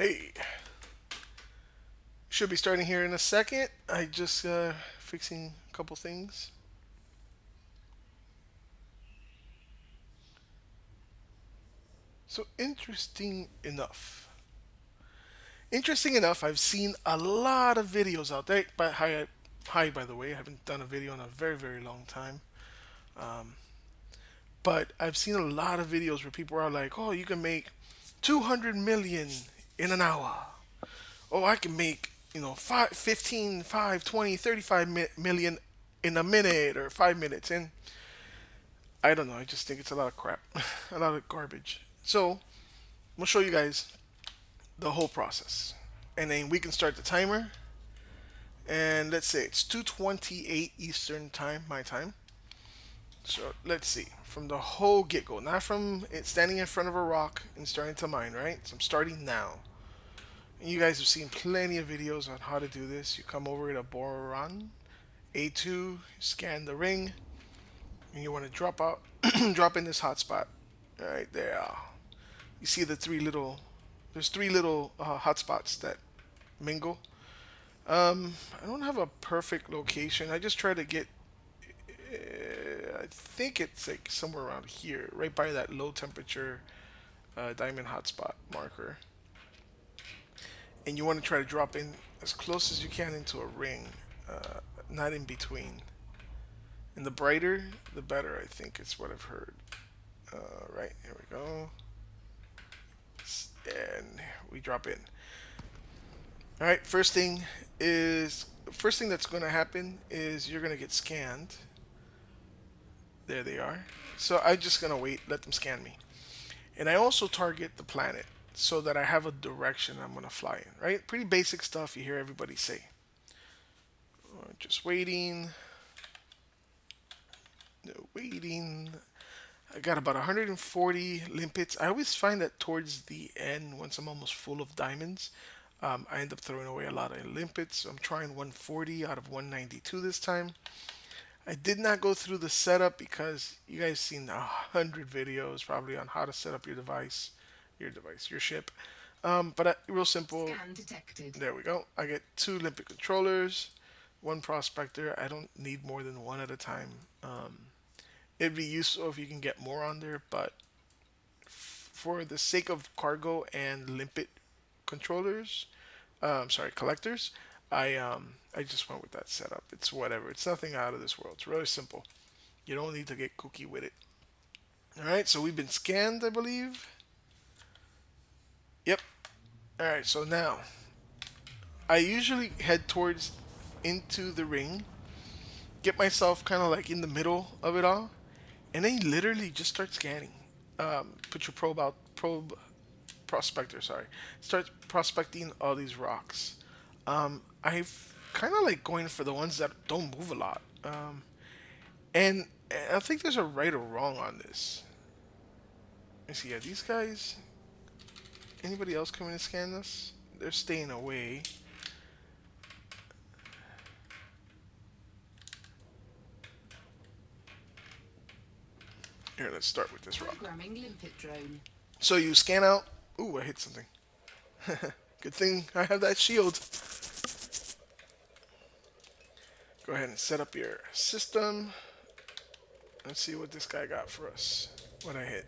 Hey, should be starting here in a second. I just fixing a couple things. So interesting enough, I've seen a lot of videos out there. But hi, by the way, I haven't done a video in a very long time. Um, but I've seen a lot of videos where people are like, "Oh, you can make 200 million in an hour. Oh, I can make 5, 15, 5, 20, 35 million in a minute or 5 minutes." And I don't know. I just think it's a lot of crap, a lot of garbage. So I'm gonna show you guys the whole process, and then we can start the timer. And let's say it's 2:28 Eastern time, my time. So let's see from the whole get go, not from it standing in front of a rock and starting to mine, right? So I'm starting now. And you guys have seen plenty of videos on how to do this. You come over to Boron A2, scan the ring, and you want to drop out, drop in this hotspot right there. You see the there's three little hotspots that mingle. I don't have a perfect location. I just try to get, I think it's like somewhere around here, right by that low temperature diamond hotspot marker. And you want to try to drop in as close as you can into a ring, not in between. And the brighter, the better, I think is what I've heard. Right, here we go. And we drop in. All right, first thing that's going to happen is you're going to get scanned. There they are. So I'm just going to wait, let them scan me. And I also target the planet so that I have a direction I'm going to fly in, right? Pretty basic stuff you hear everybody say. Just waiting. No, waiting. I got about 140 limpets. I always find that towards the end, once I'm almost full of diamonds, I end up throwing away a lot of limpets. So I'm trying 140 out of 192 this time. I did not go through the setup because you guys seen 100 videos probably on how to set up your ship. But real simple. Scan detected. There we go. I get two limpet controllers, one prospector. I don't need more than one at a time. It'd be useful if you can get more on there, but for the sake of cargo and limpet controllers, sorry, collectors, I just went with that setup. It's whatever. It's nothing out of this world. It's really simple. You don't need to get kooky with it. All right, so we've been scanned, I believe. Yep. All right, so now I usually head towards into the ring, get myself kind of like in the middle of it all, and then literally just start scanning. Put your probe prospector, sorry, start prospecting all these rocks. I've kind of like going for the ones that don't move a lot. And I think there's a right or wrong on this. Let me see, yeah, these guys, anybody else coming to scan this? They're staying away. Here, let's start with this rock. Programming limpet drone. So you scan out. Ooh, I hit something. Good thing I have that shield. Go ahead and set up your system. Let's see what this guy got for us. What I hit.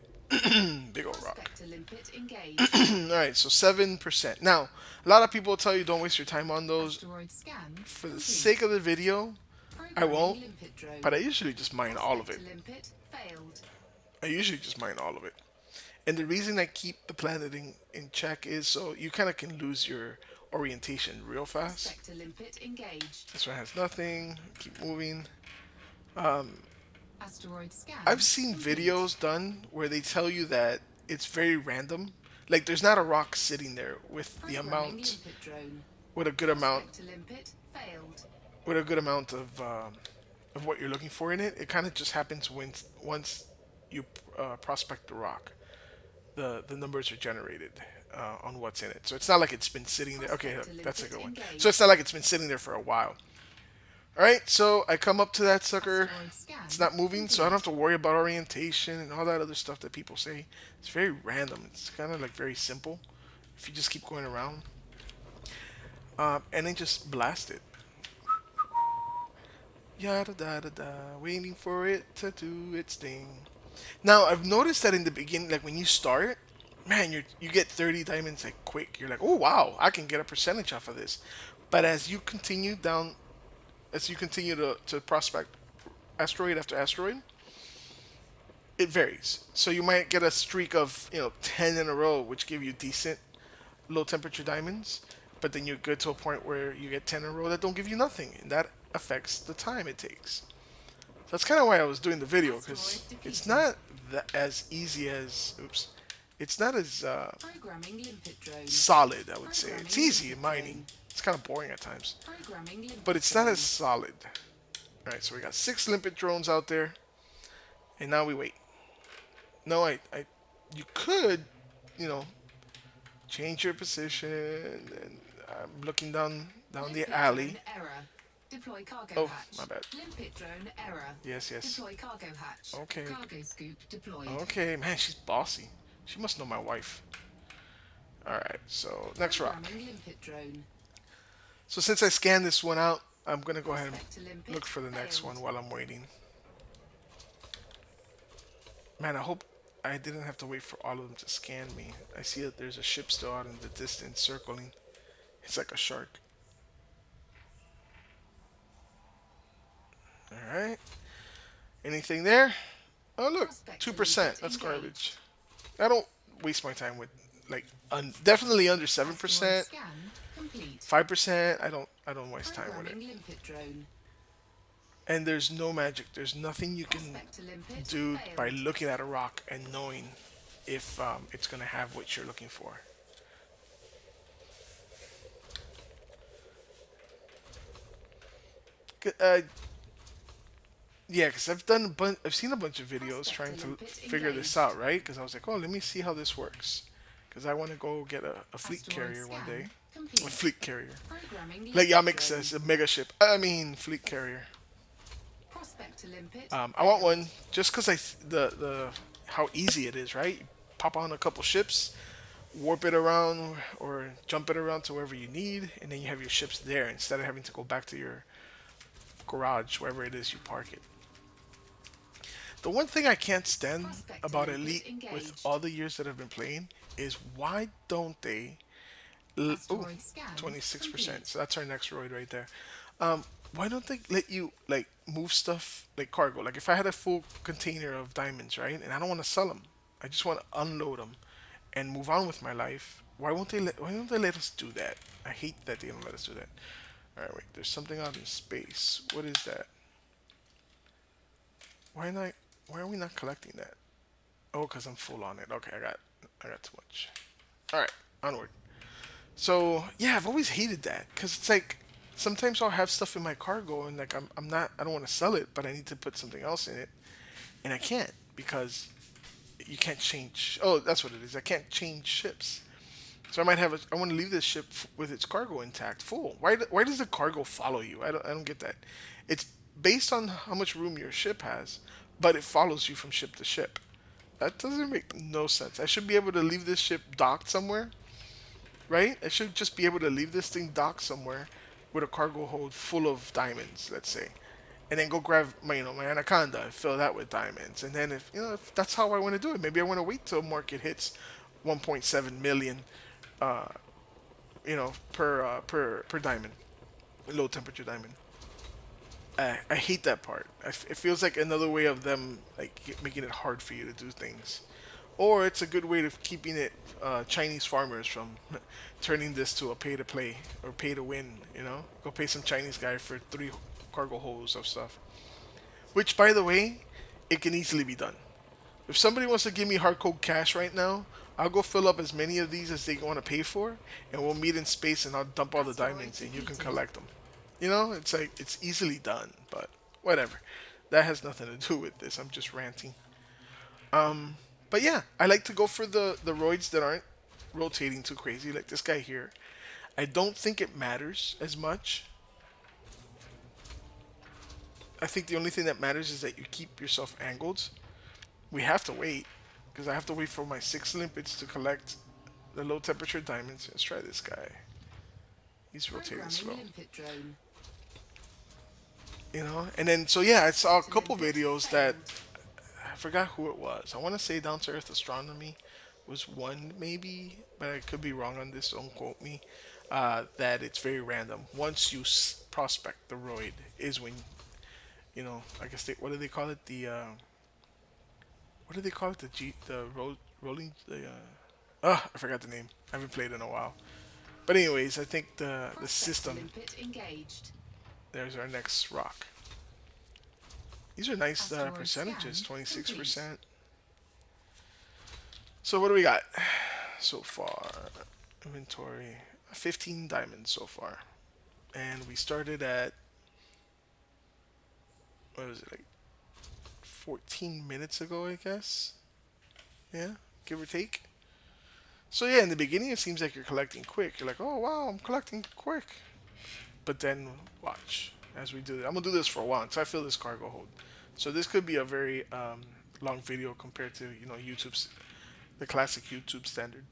Big old rock. Prospector limpet engaged. Alright, so 7%. Now, a lot of people tell you don't waste your time on those. Asteroid scan For the complete. sake of the video, I Programming won't. limpet drone. But I usually just mine all of it. Prospector limpet failed. I usually just mine all of it. And the reason I keep the planet in check is so you kind of can lose your orientation real fast. Prospector limpet engaged. This one has nothing. Keep moving. Asteroid I've scan seen complete. videos done where they tell you that it's very random. Like there's not a rock sitting there Programming limpet drone. with a good amount, Prospector limpet failed. with a good amount of what you're looking for in it. It kind of just happens once you prospect the rock. The numbers are generated on what's in it. So it's not like it's been sitting there. Okay, Prospector that's a limpet good one. So it's engaged. not like it's been sitting there for a while. All right, so I come up to that sucker. Asteroid It's scan not moving, so I don't have complete. to worry about orientation and all that other stuff that people say. It's very random. It's kind of like very simple. if you just keep going around, and then just blast it. Yada da da da, waiting for it to do its thing. Now I've noticed that in the beginning, like when you start, man, you get 30 diamonds like quick. You're like, oh wow, I can get a percentage off of this. But as you continue to prospect asteroid after asteroid, it varies. So you might get a streak of 10 in a row, which give you decent low temperature diamonds. But then you get to a point where you get 10 in a row that don't give you nothing, and that affects the time it takes. So that's kind of why I was doing the video, Asteroid because it's defeated. not as easy as it's not as Programming limpet drone. solid. I would say it's Programming easy in limpet mining. drone. It's kind of boring at times, Programming but limpet it's not as drone. solid. All right, so we got 6 limpet drones out there, and now we wait. No, you could, you know, change your position, and I'm looking down the Limpet alley. drone error. Deploy cargo Oh, my hatch. bad. Limpet drone error. Yes, yes. Deploy cargo hatch. Okay, Cargo scoop deployed. okay, man, she's bossy. She must know my wife. All right, so next rock. Programming limpet drone. So since I scanned this one out, I'm gonna go ahead and Prospect to limpet look for the next one failed. while I'm waiting. Man, I hope I didn't have to wait for all of them to scan me. I see that there's a ship still out in the distance circling. It's like a shark. Alright. Anything there? Oh, look. Prospect to 2%. limpet That's engaged. garbage. I don't waste my time with, like, definitely under Asteroid 7%. scan complete. 5%. I don't waste time with it. Programming limpet drone. And there's no magic. There's nothing you can Prospect to limpet do by failed. looking at a rock and knowing if it's gonna have what you're looking for. Uh, yeah, because I've seen a bunch of videos Prospect trying to to limpet figure this engaged. out, right? Because I was like, oh, let me see how this works. Because I want to go get a fleet Asteroid carrier one day. scan A complete. fleet carrier. Programming Like limpet Yamik drone. says, a mega ship. I mean, fleet carrier. Prospect to limpet I want failed. one just because the how easy it is, right? You pop on a couple ships, warp it around or jump it around to wherever you need, and then you have your ships there instead of having to go back to your garage, wherever it is you park it. The one thing I can't stand Prospect to about limpet Elite with engaged. all the years that I've been playing is why don't they? Oh, Asteroid scan 26%. complete. So that's our next roid right there. Why don't they let you like move stuff like cargo? Like if I had a full container of diamonds, right, and I don't want to sell them, I just want to unload them and move on with my life. Why don't they let us do that? I hate that they don't let us do that. All right, wait. There's something out in space. What is that? Why not? Why are we not collecting that? Oh, cause I'm full on it. Okay, I got too much. All right, onward. So yeah, I've always hated that because it's like sometimes I'll have stuff in my cargo and like I'm not I don't want to sell it, but I need to put something else in it, and I can't because you can't change. Oh, that's what it is. I can't change ships. So I might have I want to leave this ship with its cargo intact, full. Why does the cargo follow you? I don't get that. It's based on how much room your ship has, but it follows you from ship to ship. That doesn't make no sense. I should be able to leave this ship docked somewhere, right? I should just be able to leave this thing docked somewhere with a cargo hold full of diamonds, let's say, and then go grab my my anaconda and fill that with diamonds. And then if that's how I want to do it, maybe I want to wait till market hits 1.7 million, per diamond, low temperature diamond. I hate that part. It feels like another way of them like making it hard for you to do things, or it's a good way of keeping it Chinese farmers from turning this to a pay to play or pay to win. Go pay some Chinese guy for 3 cargo holds of stuff. Which, by the way, it can easily be done. If somebody wants to give me hard code cash right now, I'll go fill up as many of these as they want to pay for, and we'll meet in space, and I'll dump all the Asteroid diamonds, and you can defeated. collect them. It's like it's easily done, but whatever. That has nothing to do with this. I'm just ranting. But yeah, I like to go for the roids that aren't rotating too crazy, like this guy here. I don't think it matters as much. I think the only thing that matters is that you keep yourself angled. We have to wait because I have to wait for my 6 limpets to collect the low temperature diamonds. Let's try this guy. He's rotating Programming slow. limpet drone. And then so yeah, I saw a To couple limpet videos that failed. I forgot who it was. I want to say Down to Earth Astronomy was one maybe, but I could be wrong on this. Don't quote me. That it's very random. Once you prospect the roid is when I guess what do they call it? What do they call it? The rolling I forgot the name. I haven't played in a while. But anyways, I think the Prospector system. limpet engaged. There's our next rock. These are nice Asteroid percentages. scan complete. 26%. So what do we got so far? Inventory. 15 diamonds so far. And we started at, what was it, like 14 minutes ago, I guess? Yeah, give or take. So yeah, in the beginning it seems like you're collecting quick. You're like, oh wow, I'm collecting quick. But then watch as we do it. I'm gonna do this for a while until I fill this cargo hold. So this could be a very long video compared to YouTube's the classic YouTube standard.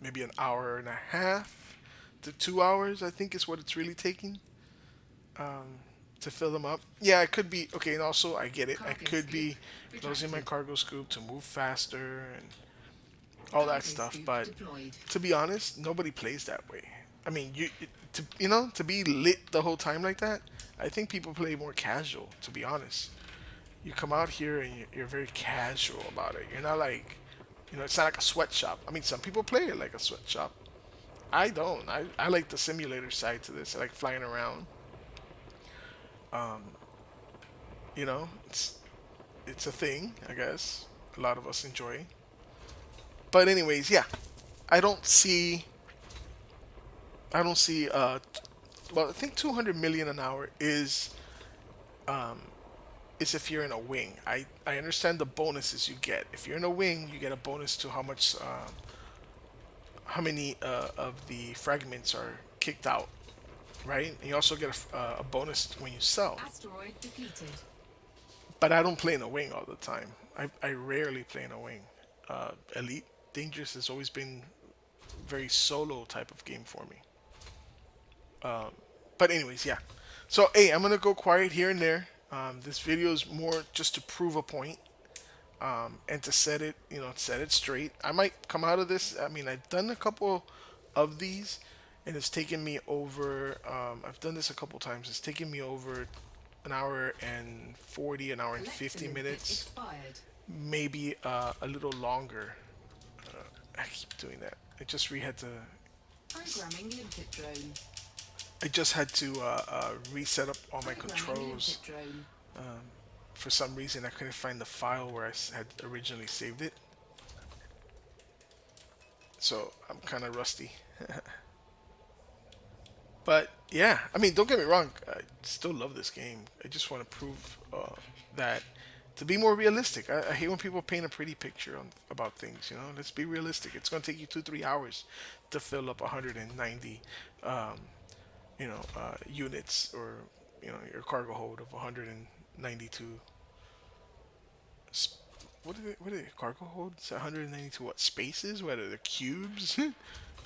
Maybe an hour and a half to 2 hours. I think is what it's really taking to fill them up. Yeah, it could be okay. And also, I get it. I Cargo could scoop be closing my retracted. cargo scoop to move faster and all that Cargo stuff. scoop But deployed. to be honest, nobody plays that way. I mean, to be lit the whole time like that. I think people play more casual. To be honest, you come out here and you're very casual about it. You're not like, it's not like a sweatshop. I mean, some people play it like a sweatshop. I don't. I like the simulator side to this. I like flying around. It's a thing, I guess. A lot of us enjoy. But anyways, yeah. I don't see I don't see well, I think 200 million an hour is if you're in a wing. I understand the bonuses you get. If you're in a wing, you get a bonus to how many of the fragments are kicked out, right? And you also get a bonus when you sell. Asteroid depleted. But I don't play in a wing all the time. I rarely play in a wing. Elite Dangerous has always been very solo type of game for me. But anyways, yeah. So hey, I'm gonna go quiet here and there. This video is more just to prove a point, and to set it straight. I might come out of this. I mean, I've done a couple of these, and it's taken me over. I've done this a couple times. It's taken me over an hour and 40, an hour and Collector 50 limpet minutes, expired. maybe a little longer. I keep doing that. I just re had to. Programming limpet drone. I just had to reset up all my Programming controls. limpet drone. For some reason, I couldn't find the file where I had originally saved it, so I'm kind of rusty. But yeah, I mean, don't get me wrong. I still love this game. I just want to prove that to be more realistic. I hate when people paint a pretty picture about things. Let's be realistic. It's going to take you 2-3 hours to fill up 190, units, or your cargo hold of 192. What are they cargo holds? 192 what spaces? What are the cubes?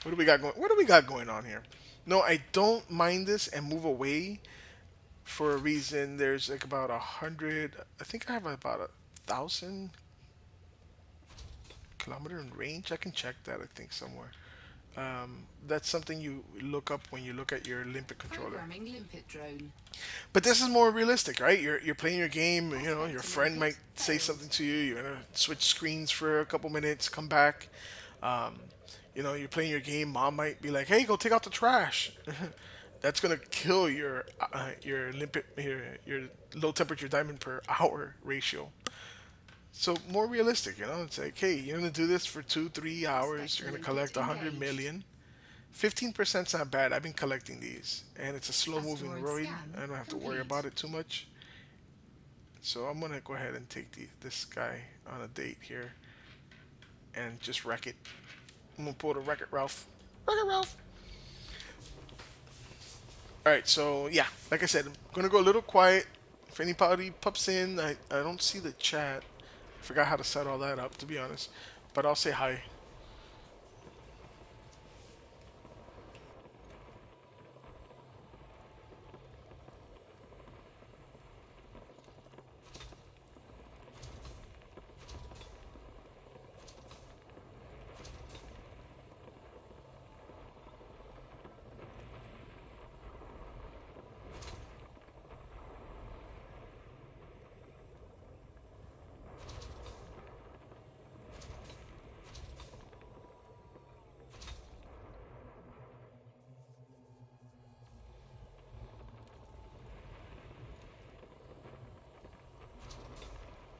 What do we got going? What do we got going on here? No, I don't mind this and move away for a reason. There's like about 100. I think I have about 1,000 kilometer in range. I can check that. I think somewhere. That's something you look up when you look at your Olympic controller. Programming limpet drone. But this is more realistic, right? You're playing your game. Your Prospector friend limpet might say failed. something to you. You're gonna switch screens for a couple minutes, come back. Um, you're playing your game. Mom might be like, "Hey, go take out the trash." That's gonna kill your limpet your low temperature diamond per hour ratio. So more realistic, It's like, hey, you're gonna do this for 2-3 hours. Prospector You're gonna limpet collect 100 engaged. million. 15%'s not bad. I've been collecting these, and it's a slow-moving Asteroid roid. I scan don't have to worry complete. about it too much. So I'm gonna go ahead and take this guy on a date here and just wreck it. I'm gonna pull the Wreck It Ralph. Wreck It Ralph. All right. So yeah, like I said, I'm gonna go a little quiet. If anybody pops in, I don't see the chat. I forgot how to set all that up, to be honest. but I'll say hi.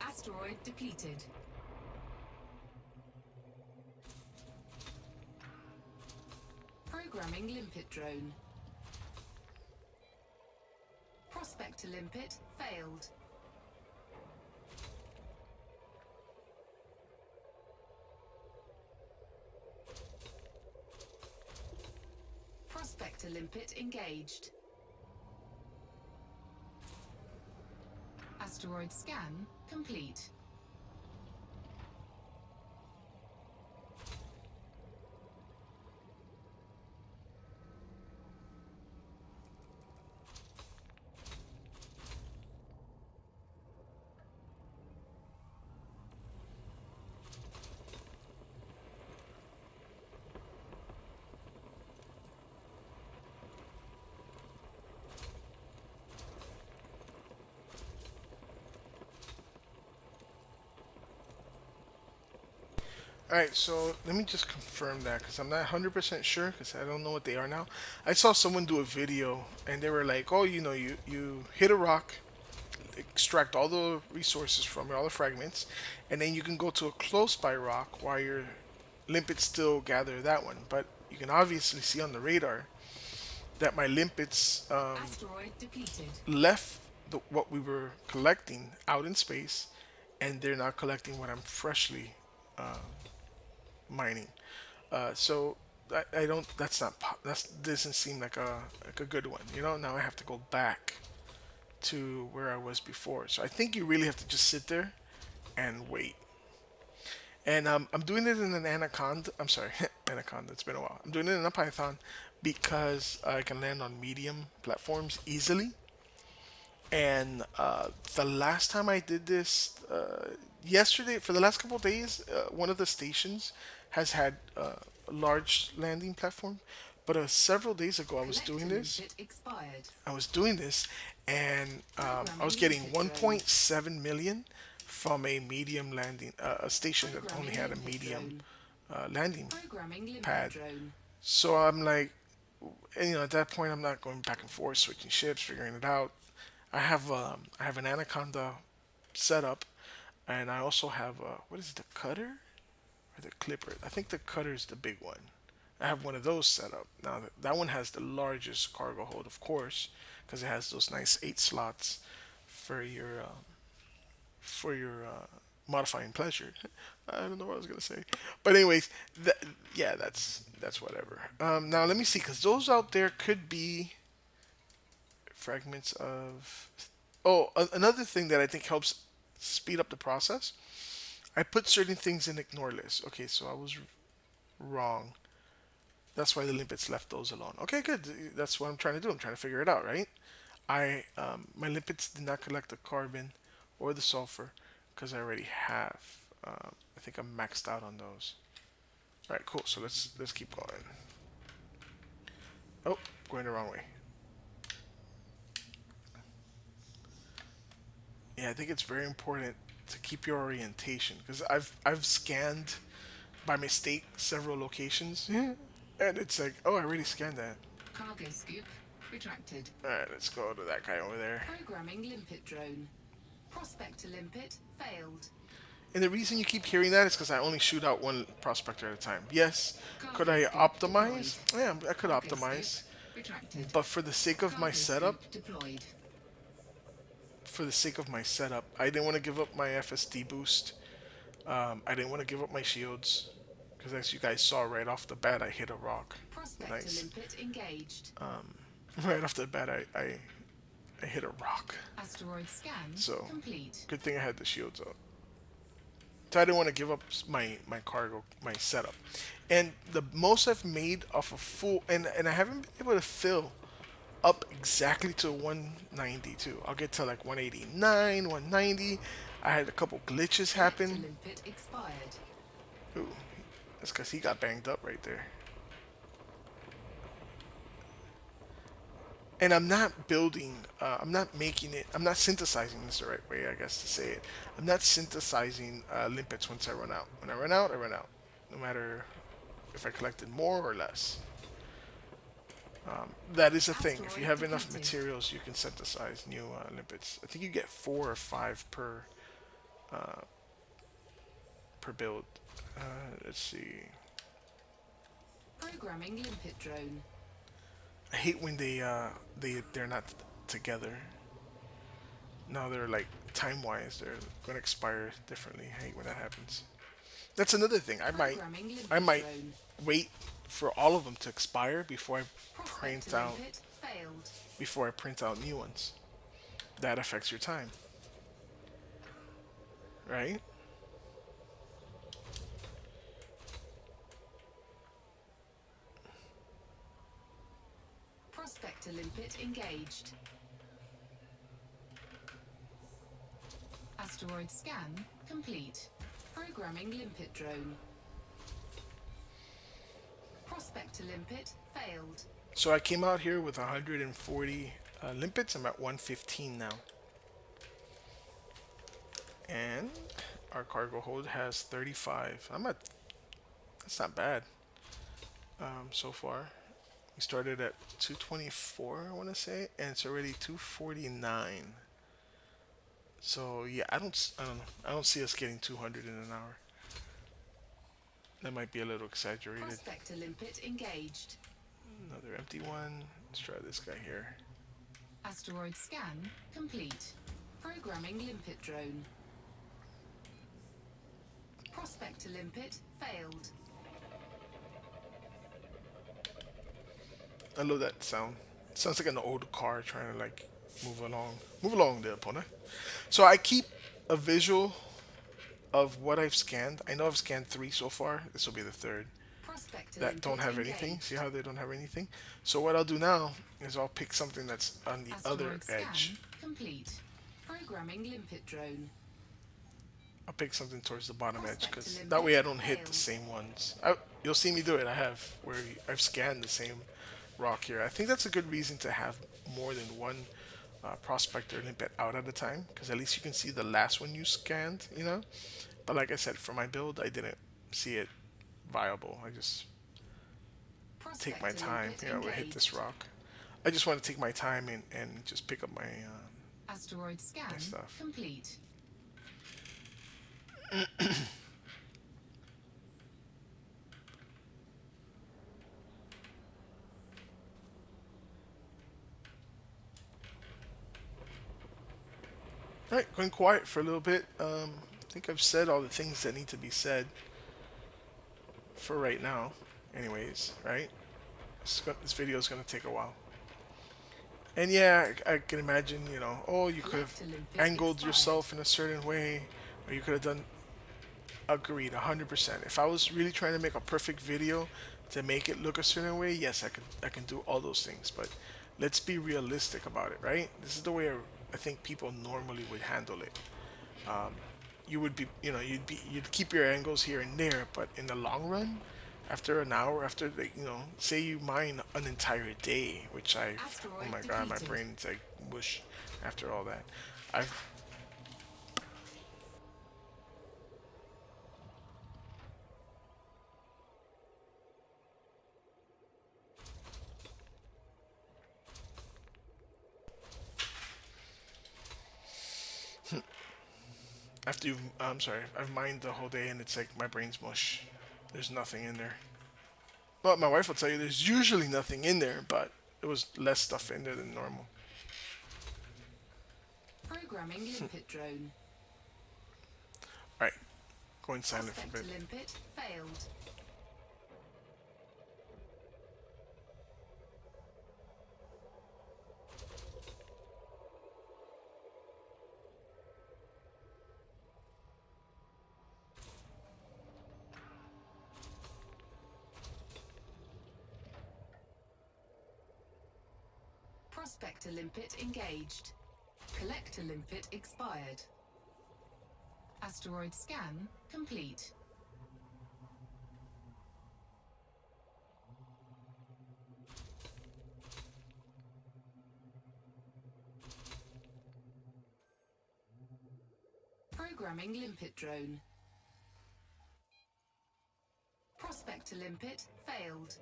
Asteroid depleted. Programming limpet drone. Prospector limpet failed. Prospector limpet engaged. Asteroid scan complete. All right, so let me just confirm that because I'm not 100% sure because I don't know what they are now. I saw someone do a video and they were like, "Oh, you hit a rock, extract all the resources from it, all the fragments, and then you can go to a close by rock while your limpets still gather that one." But you can obviously see on the radar that my limpets Asteroid depleted. left what we were collecting out in space, and they're now collecting what I'm freshly mining. So I don't. That's not. That doesn't seem like a good one. Now I have to go back to where I was before. So I think you really have to just sit there and wait. And I'm doing it in an Anaconda. I'm sorry, Anaconda. It's been a while. I'm doing it in a Python because I can land on medium platforms easily. And the last time I did this, yesterday, for the last couple of days, one of the stations has had a large landing platform. But several days ago, I was doing Collector this. limpet expired. I was doing this, and I was Programming getting limpet drone. 1.7 million from a medium landing, a station that only Programming had a limpet medium drone. landing Programming limpet pad. drone. So I'm like, and, at that point, I'm not going back and forth, switching ships, figuring it out. I have an Anaconda setup, and I also have what is it, the cutter or the clipper? I think the cutter is the big one. I have one of those set up. Now that one has the largest cargo hold, of course, because it has those nice 8 slots for your modifying pleasure. I don't know what I was gonna say, but anyways, yeah, that's whatever. Now let me see, because those out there could be fragments of. Oh, another thing that I think helps speed up the process. I put certain things in ignore list. Okay, so I was wrong. That's why the limpets left those alone. Okay, good. That's what I'm trying to do. I'm trying to figure it out, right? My limpets did not collect the carbon or the sulfur because I already have. I think I'm maxed out on those. All right, cool. So let's keep going. Oh, going the wrong way. Yeah, I think it's very important to keep your orientation because I've scanned by mistake several locations, and it's like, oh, I already scanned that. Cargo scoop retracted. All right, let's go to that guy over there. Programming limpet drone. Prospector limpet failed. And the reason you keep hearing that is because I only shoot out one prospector at a time. Yes, could Cargo I scoop deployed. optimize? Yeah, I could Cargo scoop optimize, retracted. but for the sake of my Cargo setup, scoop deployed. I didn't want to give up my FSD boost. I didn't want to give up my shields because, as you guys saw right off the bat, I hit a rock. Prospector Nice. limpet engaged. Right off the bat, I hit a rock. Asteroid scan So complete. good thing I had the shields up. So I didn't want to give up my cargo, my setup. And the most I've made off a full, and I haven't been able to fill up exactly to 192. I'll get to like 189, 190. I had a couple glitches Collector happen. limpet expired. Ooh, that's because he got banged up right there. And I'm not building, I'm not making it, I'm not synthesizing this the right way, I guess to say it. I'm not synthesizing limpets once I run out. When I run out, I run out. No matter if I collected more or less. That is a thing. If you Asteroid have enough depleted. materials, you can synthesize new limpets. I think you get 4 or 5 per build. Let's see. Programming limpet drone. I hate when they're not together. Now they're like time wise, they're gonna expire differently. I hate when that happens. That's another thing. Programming I limpet might drone. wait for all of them to expire Prospector limpet failed. before I print out new ones. That affects your time, right? Prospector limpet engaged. Asteroid scan complete. Programming limpet drone. Prospector limpet failed. So I came out here with 140 limpets. I'm at 115 now, and our cargo hold has 35. That's not bad so far. We started at 224, I want to say, and it's already 249. So yeah, I don't know. I don't see us getting 200 in an hour. That might be a little exaggerated. Prospector limpet engaged. Another empty one. Let's try this guy here. Asteroid scan complete. Programming limpet drone. Prospector limpet failed. I love that sound. It sounds like an old car trying to like move along. Move along there, opponent. So I keep a visual of what I've scanned. I know I've scanned 3 so far. This will be the third Prospector that don't limpet have anything. See engaged. how they don't have anything? So what I'll do now is I'll pick something that's on the other Asteroid edge. scan complete. Programming limpet drone. I'll pick something towards the bottom edge Prospector because that limpet way I don't hit the failed. same ones. You'll see me do it. I have where I've scanned the same rock here. I think that's a good reason to have more than one prospector limpet out at a time because at least you can see the last one you scanned, you know. But like I said, for my build, I didn't see it viable. I just take my Prospector time. limpet You know, we hit this engaged. rock. I just want to take my time and just pick up Asteroid my scan stuff. complete. All right, going quiet for a little bit. I think I've said all the things that need to be said for right now. Anyways, right? This video is gonna take a while. And yeah, I can imagine, you know, oh, you could have Collector limpet angled expired. yourself in a certain way, or you could have done. Agreed, 100%. If I was really trying to make a perfect video to make it look a certain way, yes, I can do all those things. But let's be realistic about it, right? This is the way I think people normally would handle it. You would be, you know, you'd keep your angles here and there, but in the long run, after an hour, after the, you know, say you mine an entire day, which oh Asteroid my god, my depleted. brain's like mush after all that. I've After you've, I'm sorry, I've mined the whole day and it's like my brain's mush. There's nothing in there. But my wife will tell you there's usually nothing in there, but there was less stuff in there than normal. Programming limpet drone. Alright, going silent for a Prospector bit. limpet failed. Prospector limpet engaged. Collector limpet expired. Asteroid scan complete. Programming limpet drone. Prospector limpet failed.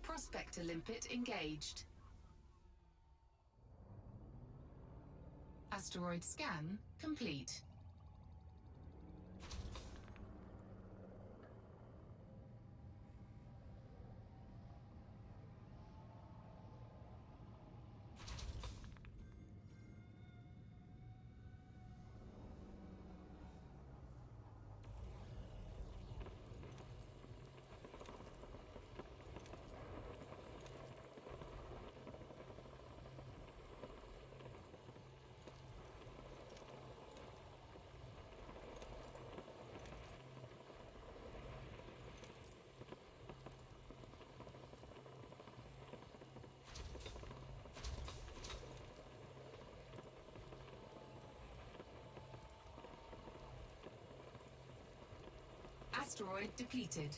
Prospector limpet engaged. Asteroid scan complete. Asteroid depleted.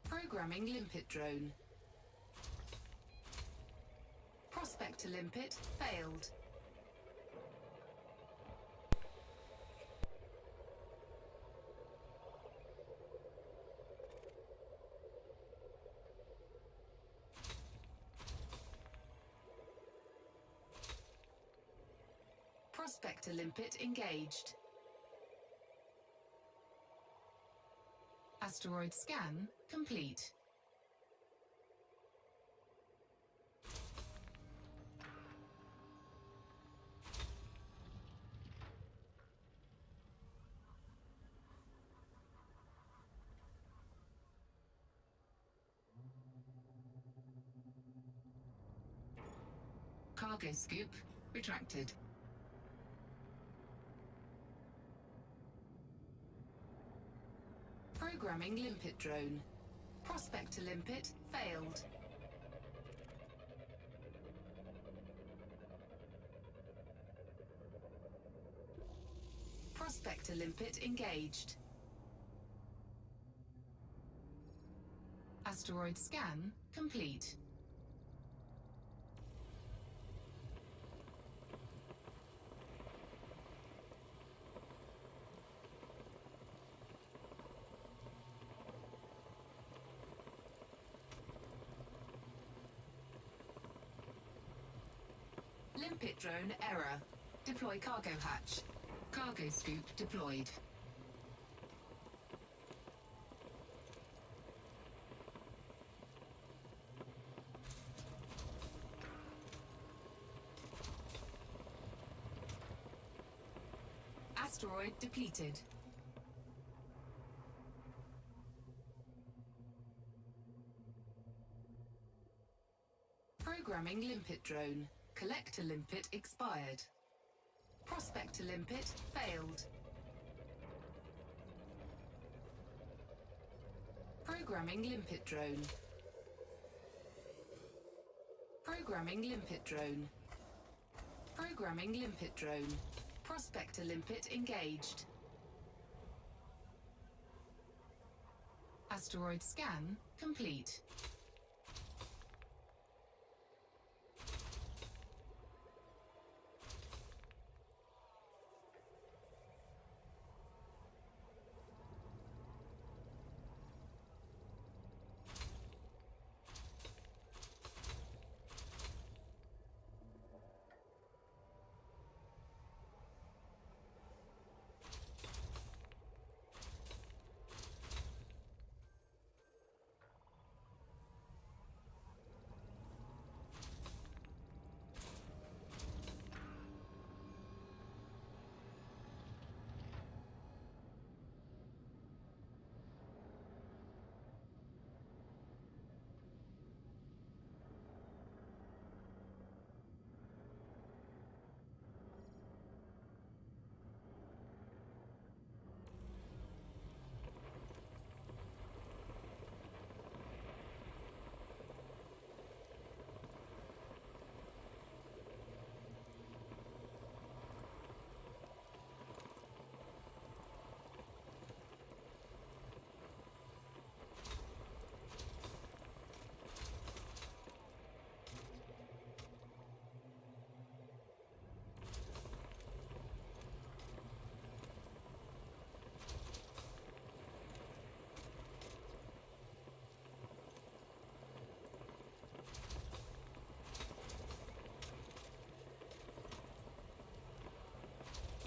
Programming limpet drone. Prospector limpet failed. Prospector limpet engaged. Asteroid scan complete. Cargo scoop retracted. Programming limpet drone. Prospector limpet failed. Prospector limpet engaged. Asteroid scan complete. Limpet drone error. Deploy cargo hatch. Cargo scoop deployed. Asteroid depleted. Programming limpet drone. Collector limpet expired. Prospector limpet failed. Programming limpet drone. Programming limpet drone. Programming limpet drone. Prospector limpet engaged. Asteroid scan complete.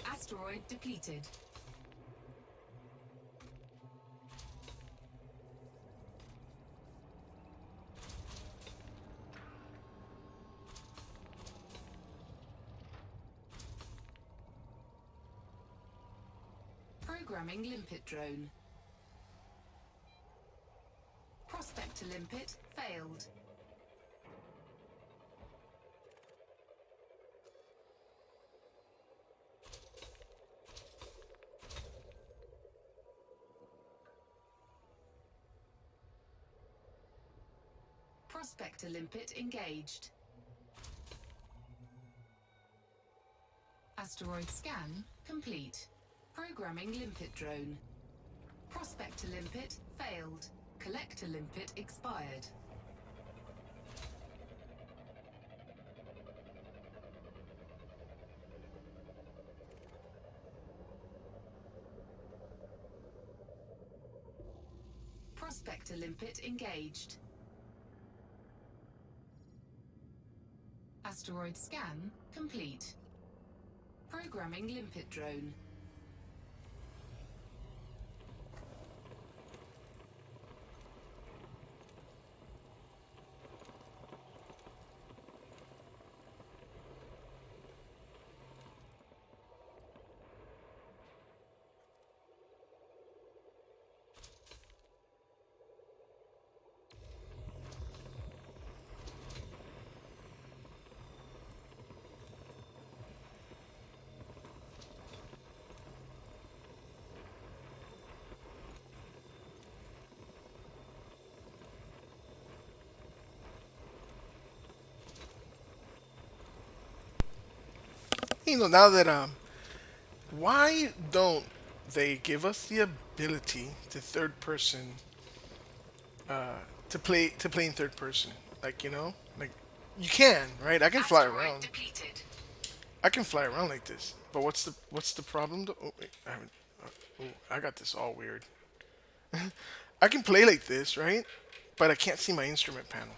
Asteroid depleted. Programming limpet drone. Prospector limpet failed. Prospector limpet engaged. Asteroid scan complete. Programming limpet drone. Prospector limpet failed. Collector limpet expired. Prospector limpet engaged. Asteroid scan complete. Programming limpet drone. Now that why don't they give us the ability to third person to play in third person? Like like you can, right? I can fly Asteroid around. depleted. I can fly around like this. But what's the problem? Oh, wait, I haven't. Oh, I got this all weird. I can play like this, right? But I can't see my instrument panel.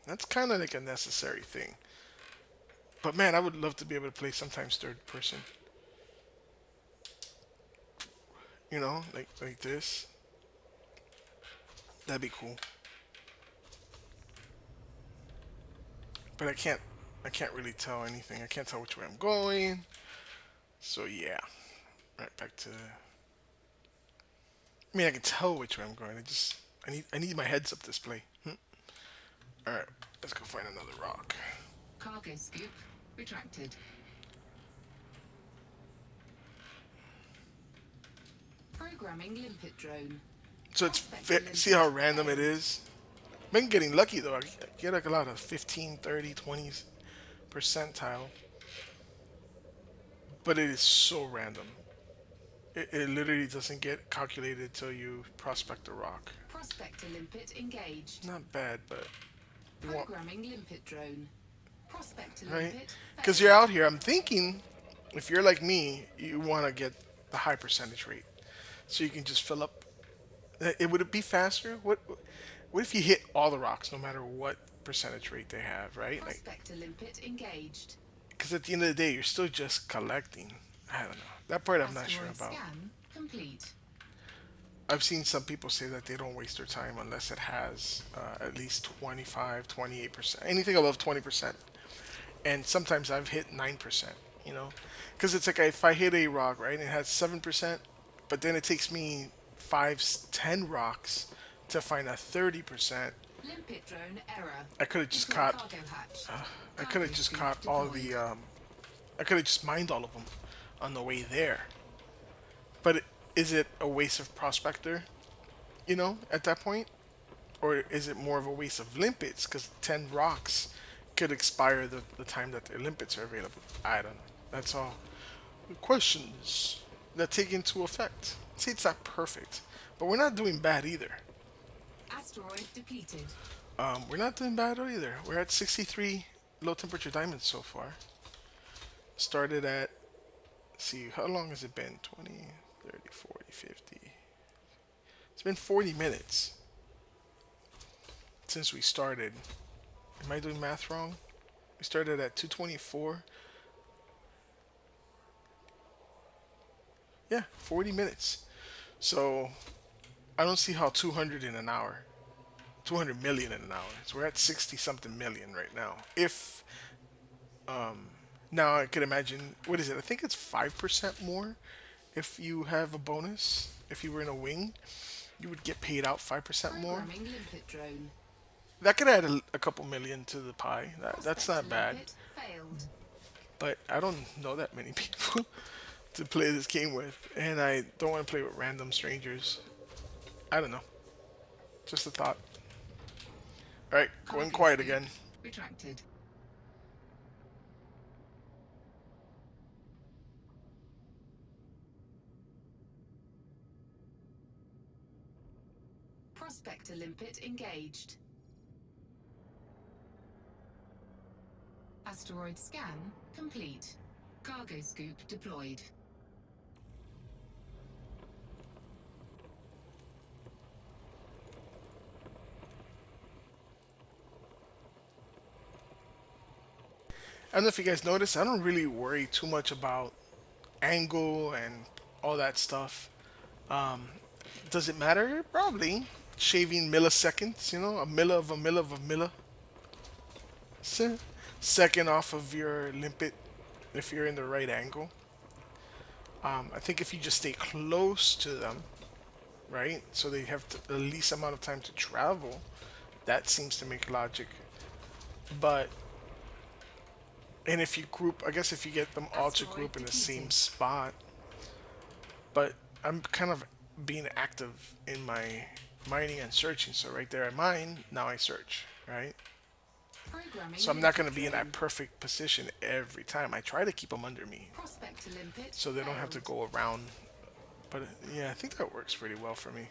That's kind of like a necessary thing. But man, I would love to be able to play sometimes third person. Like this. That'd be cool. But I can't really tell anything. I can't tell which way I'm going. So yeah, right back to. I mean, I can tell which way I'm going. I need my heads up display. All right, let's go find another rock. Cargo scoop retracted. Programming limpet drone. So Prospect a see how limpet. random it Failed. is. Been getting lucky though. I get like a lot of 15, 30, 20 percentile, but it is so random. It literally doesn't get calculated till you prospect a rock. Prospect a limpet engaged. Not bad, but you want Programming limpet drone. Prospect a right limpet. because you're Failed. out here. I'm thinking if you're like me, you want to get the high percentage rate, so you can just fill up. It would it be faster? What if you hit all the rocks, no matter what percentage rate they have, right? Like, Prospect a limpet engaged. because at the end of the day, you're still just collecting. I don't know. That part I'm not sure Asteroid about. scan complete. I've seen some people say that they don't waste their time unless it has at least 25, 28%, anything above 20%. And sometimes I've hit 9%, you know? Because it's like if I hit a rock, right, and it has 7%, but then it takes me 5, 10 rocks to find a 30%. Limpet drone error. I could have just Deploy caught, cargo hatch. I could Cargo have just scoop caught all deployed. the, I could have just mined all of them on the way there. But is it a waste of prospector, at that point? Or is it more of a waste of limpets? Because 10 rocks could expire the time that the limpets are available. I don't know. That's all the questions that take into effect. See, it's not perfect, but we're not doing bad either. Asteroid depleted. We're not doing bad either. We're at 63 low temperature diamonds so far. Started at, see, how long has it been? 20, 30, 40, 50. It's been 40 minutes since we started. Am I doing math wrong? We started at 224. Yeah, 40 minutes. So I don't see how 200 in an hour, 200 million in an hour. So we're at 60 something million right now. If now I could imagine, what is it? I think it's 5% more if you have a bonus. If you were in a wing, you would get paid out 5% more. Programming limpet drone. That could add a couple million to the pie. That's Prospect a not bad. limpet. Failed. But I don't know that many people to play this game with, and I don't want to play with random strangers. I don't know. Just a thought. All right, going Cargo quiet scoop again. retracted. Prospect a limpet engaged. Asteroid scan complete. Cargo scoop deployed. I don't know if you guys noticed. I don't really worry too much about angle and all that stuff. Does it matter? Probably. Shaving milliseconds, a milli of a milli of a milli second off of your limpet if you're in the right angle. I think if you just stay close to them, right, so they have the least amount of time to travel, that seems to make logic. But and if you group, I guess if you get them all to Asteroid group in the same depleted. spot, but I'm kind of being active in my mining and searching. So right there I mine, now I search, right? Programming So I'm not limpet going to be in that drone. perfect position every time. I try to keep them under me Prospect a limpet. so they don't have to Failed. go around. But yeah, I think that works pretty well for me.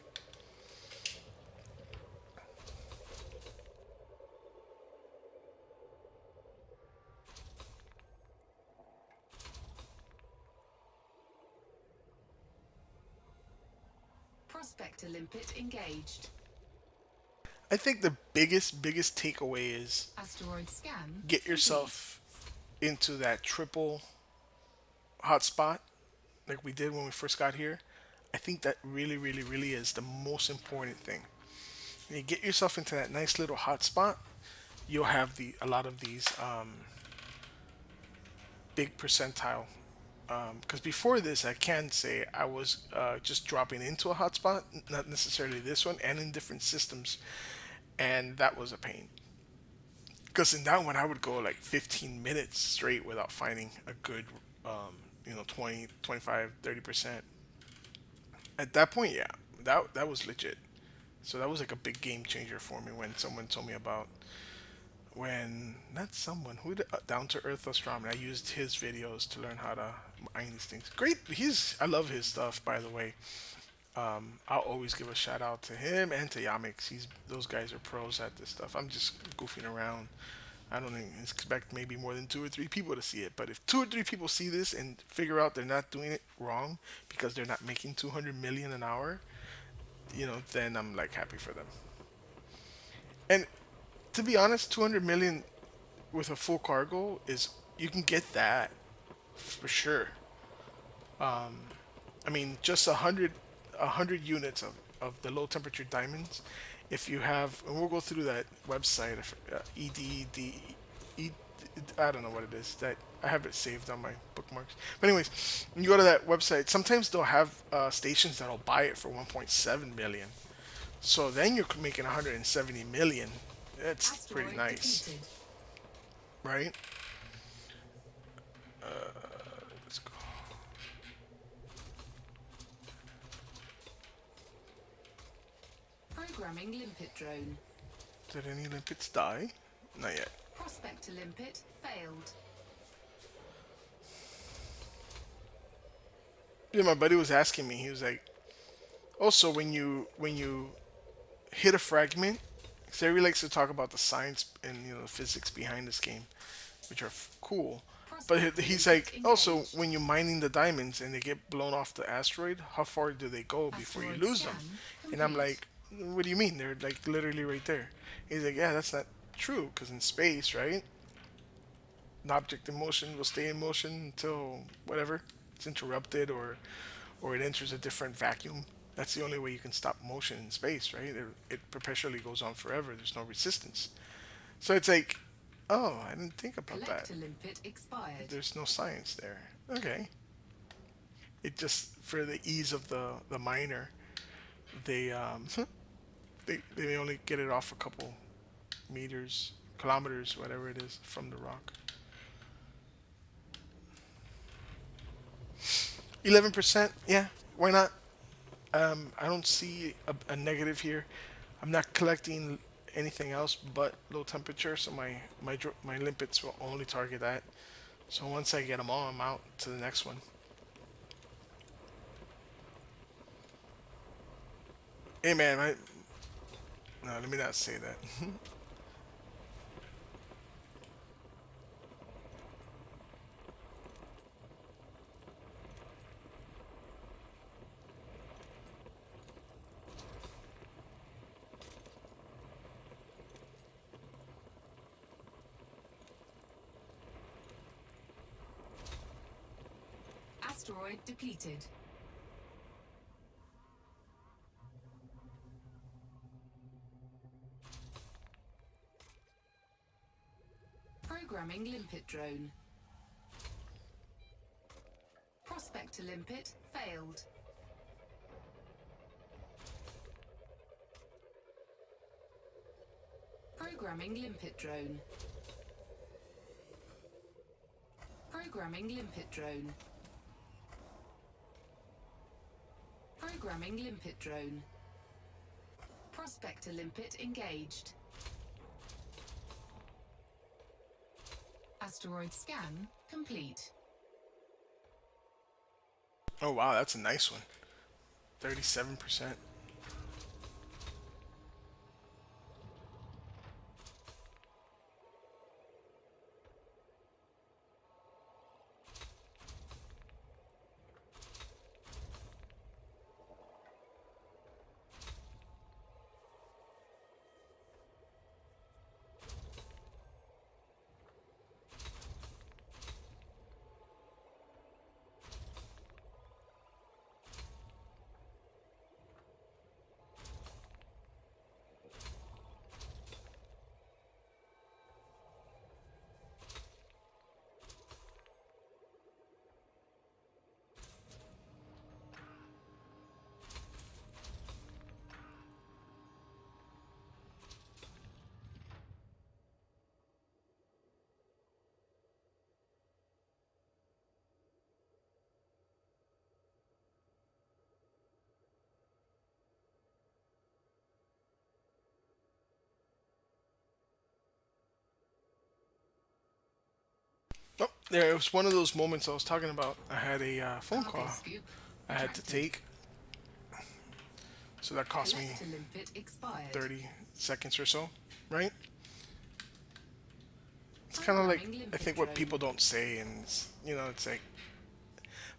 Prospect a limpet engaged. I think the biggest takeaway is Asteroid scan get complete. yourself into that triple hotspot like we did when we first got here. I think that really is the most important thing. When you get yourself into that nice little hotspot, you'll have the a lot of these big percentile. Because before this, I can say I was just dropping into a hotspot, not necessarily this one, and in different systems, and that was a pain. Because in that one, I would go like 15 minutes straight without finding a good, 20, 25, 30%. At that point, yeah, that was legit. So that was like a big game changer for me when someone told me about when not someone who Down to Earth Astronomy. I used his videos to learn how to mine these things. Great, he's I love his stuff. By the way, I'll always give a shout out to him and to Yamix. He's those guys are pros at this stuff. I'm just goofing around. I don't expect maybe more than 2 or 3 people to see it. But if 2 or 3 people see this and figure out they're not doing it wrong because they're not making 200 million an hour, then I'm like happy for them. And to be honest, 200 million with a full cargo is you can get that for sure. I mean, just a hundred units of the low temperature diamonds. If you have, and we'll go through that website, EDD, E, I don't know what it is. That I have it saved on my bookmarks. But anyways, when you go to that website, sometimes they'll have stations that'll buy it for 1.7 million. So then you're making 170 million. That's pretty Asteroid nice, depleted. right? Let's go. Programming limpet drone. Did any limpets die? Not yet. Prospector limpet failed. Yeah, my buddy was asking me. He was like, also when you hit a fragment, because everybody likes to talk about the science and the physics behind this game, which are cool. But Prospector he's limpet like, also engaged. when you're mining the diamonds and they get blown off the asteroid, how far do they go before you Asteroid lose them? scan And I'm complete. like, what do you mean? They're like literally right there. He's like, yeah, that's not true because in space, right? An object in motion will stay in motion until whatever it's interrupted or it enters a different vacuum. That's the only way you can stop motion in space, right? It perpetually goes on forever. There's no resistance. So it's like, oh, I didn't think about that. Collector limpet expired. There's no science there. Okay. It just for the ease of the miner, they they only get it off a couple meters, kilometers, whatever it is, from the rock. 11%, yeah, why not? I don't see a negative here. I'm not collecting anything else but low temperature, so my limpets will only target that. So once I get them all, I'm out to the next one. Hey man, no, let me not say that. Asteroid depleted. Programming limpet drone. Prospector limpet failed. Programming limpet drone. Programming limpet drone. Programming limpet drone. Prospector limpet engaged. Asteroid scan complete. Oh wow, that's a nice one. 37%. There, it was one of those moments I was talking about. I had a phone Cargo call scoop I had to retracted. take, so that cost me Collector limpet expired. 30 seconds or so, right? It's kind of like, Programming I limpet think, what drone. people don't say, and it's like,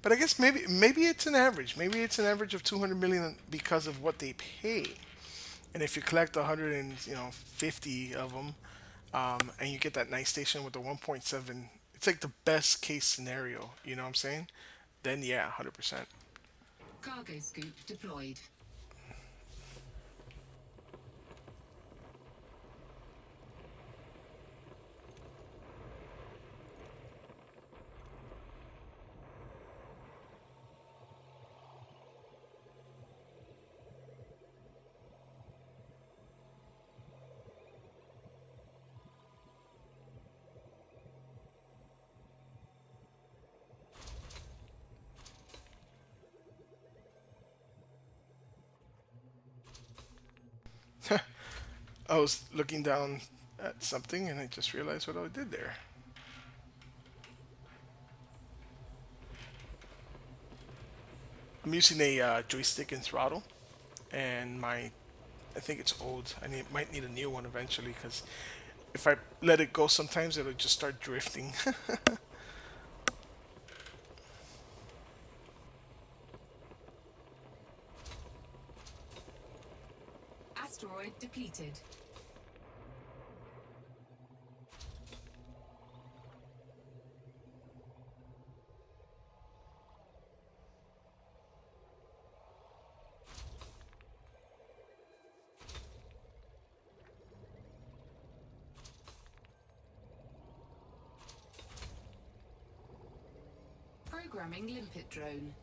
but I guess maybe it's an average. Maybe it's an average of 200 million because of what they pay. And if you collect 100 and 50 of them, and you get that nice station with the 1.7, it's like the best case scenario. You know what I'm saying? Then yeah, 100%. Cargo scoop deployed. I was looking down at something and I just realized what I did there. I'm using a joystick and throttle, and I think it's old. Might need a new one eventually because if I let it go, sometimes it'll just start drifting. Asteroid depleted. Programming limpet drone.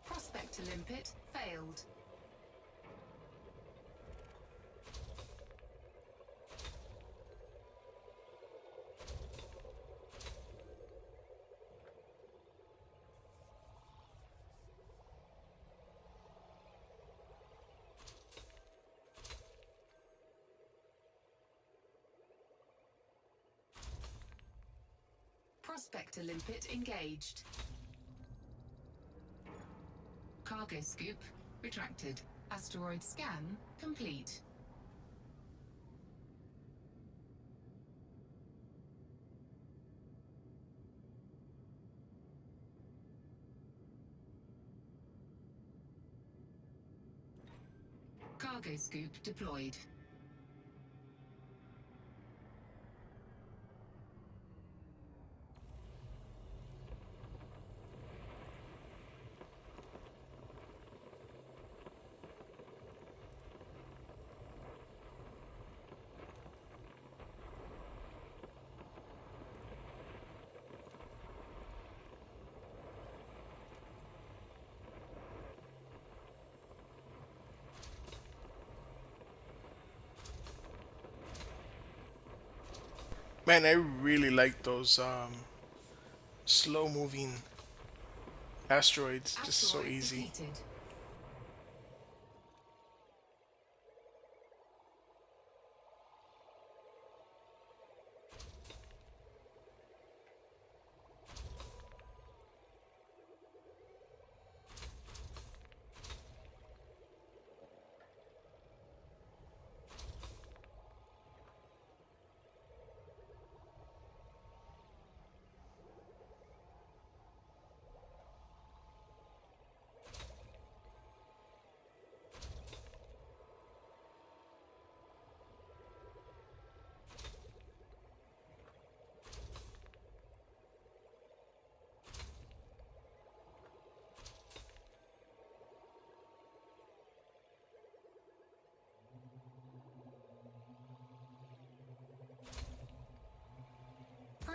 Prospector limpet failed. Prospector limpet engaged. Cargo scoop retracted. Asteroid scan complete. Cargo scoop deployed. Man, I really like those slow moving asteroids. Just so Asteroid easy. defeated.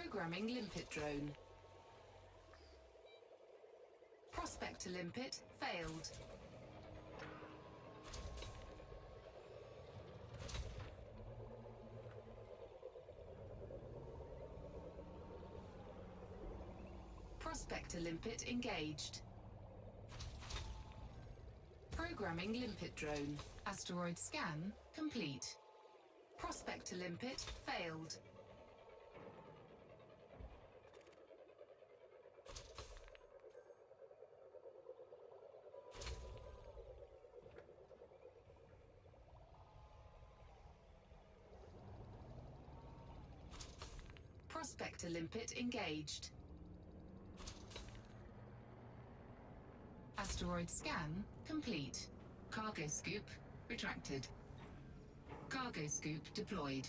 Programming limpet drone. Prospector limpet failed. Prospector limpet engaged. Programming limpet drone. Asteroid scan complete. Prospector limpet failed. Prospector limpet engaged. Asteroid scan complete. Cargo scoop retracted. Cargo scoop deployed.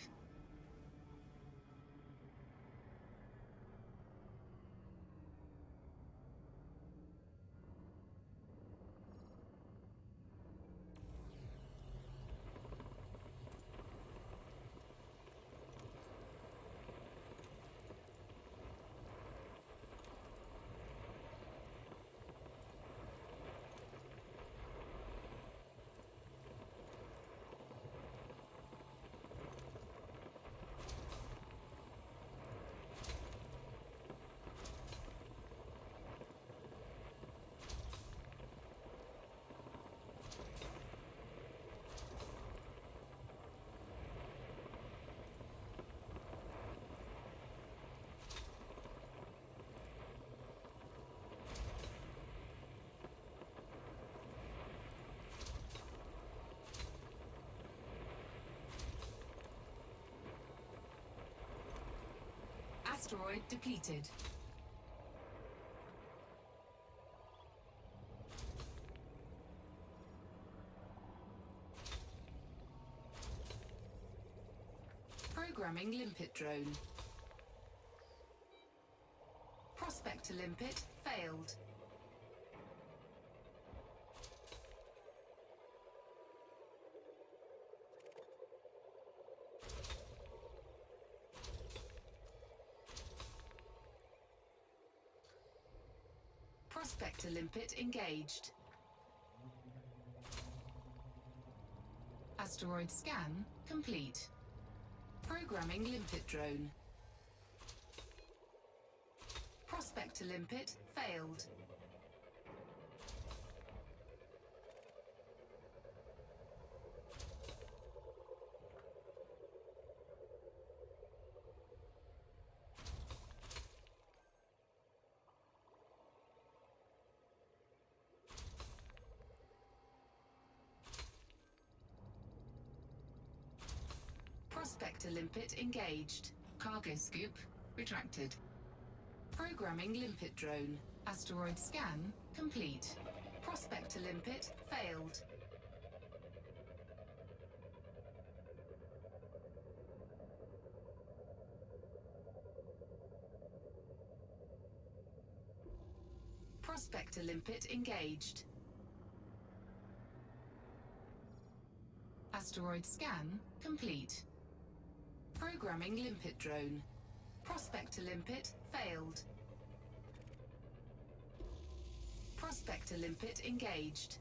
Asteroid depleted. Programming limpet drone. Prospector limpet failed. Prospector limpet engaged. Asteroid scan complete. Programming limpet drone. Prospector limpet failed. Prospector limpet engaged. Cargo scoop retracted. Programming limpet drone. Asteroid scan complete. Prospector limpet failed. Prospector limpet engaged. Asteroid scan complete. Programming limpet drone. Prospector limpet failed. Prospector limpet engaged.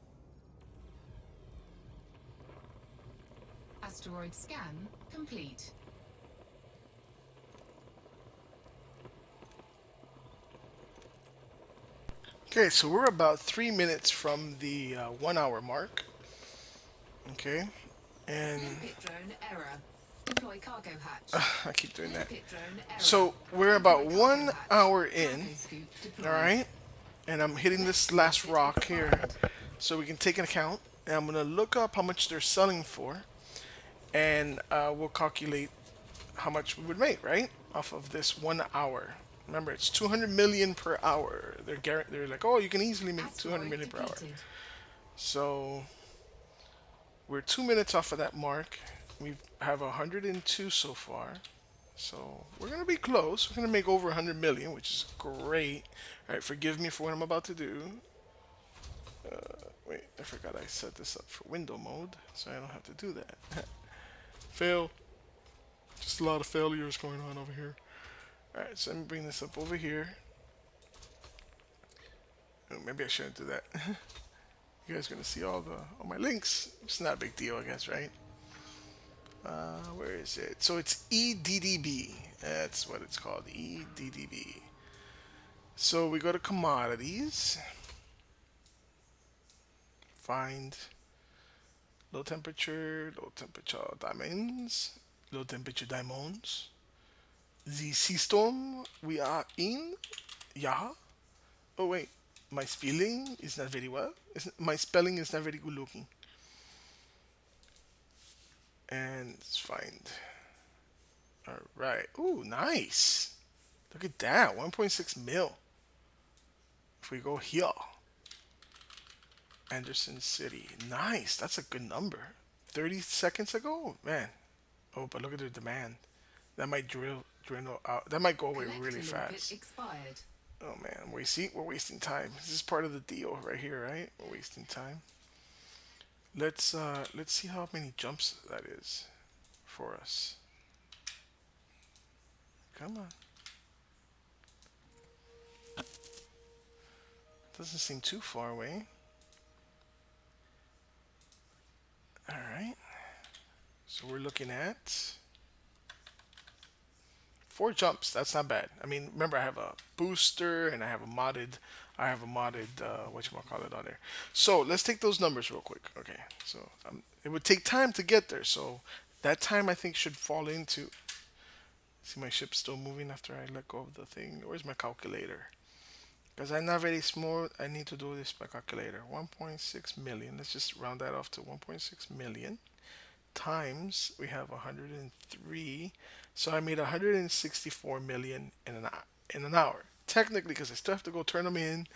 Asteroid scan complete. Okay, so we're about 3 minutes from the 1 hour mark. Okay, and Limpet drone error. Deploy cargo hatch. I keep doing that. Limpet drone error. So we're Deploy about cargo one hatch. hour in, Cargo scoop deployed. all right, and I'm hitting this last rock here so we can take an account. And I'm gonna look up how much they're selling for, and we'll calculate how much we would make, right, off of this 1 hour. Remember, it's 200 million per hour. They're like, oh, you can easily make 200 Asteroid million per hour. depleted. So we're 2 minutes off of that mark. We have 102 so far. So we're gonna be close. We're gonna make over 100 million, which is great. All right, forgive me for what I'm about to do. Wait, I forgot I set this up for window mode, so I don't have to do that. Fail. Just a lot of failures going on over here. All right, so let me bring this up over here. Oh, maybe I shouldn't do that. You guys are gonna see all my links. It's not a big deal, I guess, right? Where is it? So it's EDDB. That's what it's called, EDDB. So we go to commodities, find low temperature diamonds, low temperature diamonds. The system we are in, yeah. Oh wait, my spelling is not very well. My spelling is not very good looking. And let's find. All right. Ooh, nice. Look at that, 1.6 mil. If we go here, Anderson City. Nice. That's a good number. 30 seconds ago? Man. Oh, but look at the demand. That might drill out. That might go away really Collector limpet fast. expired. Oh man, we're wasting time. This is part of the deal right here, right? We're wasting time. Let's see how many jumps that is for us. Come on. Doesn't seem too far away. All right. So we're looking at four jumps. That's not bad. I mean, remember I have a booster and I have a modded. I have a modded what you call it on there. So let's take those numbers real quick. Okay. So it would take time to get there. So that time I think should fall into. See my ship still moving after I let go of the thing. Where's my calculator? Because I'm not very smart, I need to do this by calculator. 1.6 million. Let's just round that off to 1.6 million times we have 103. So I made 164 million in an hour. Technically, because I still have to go turn them in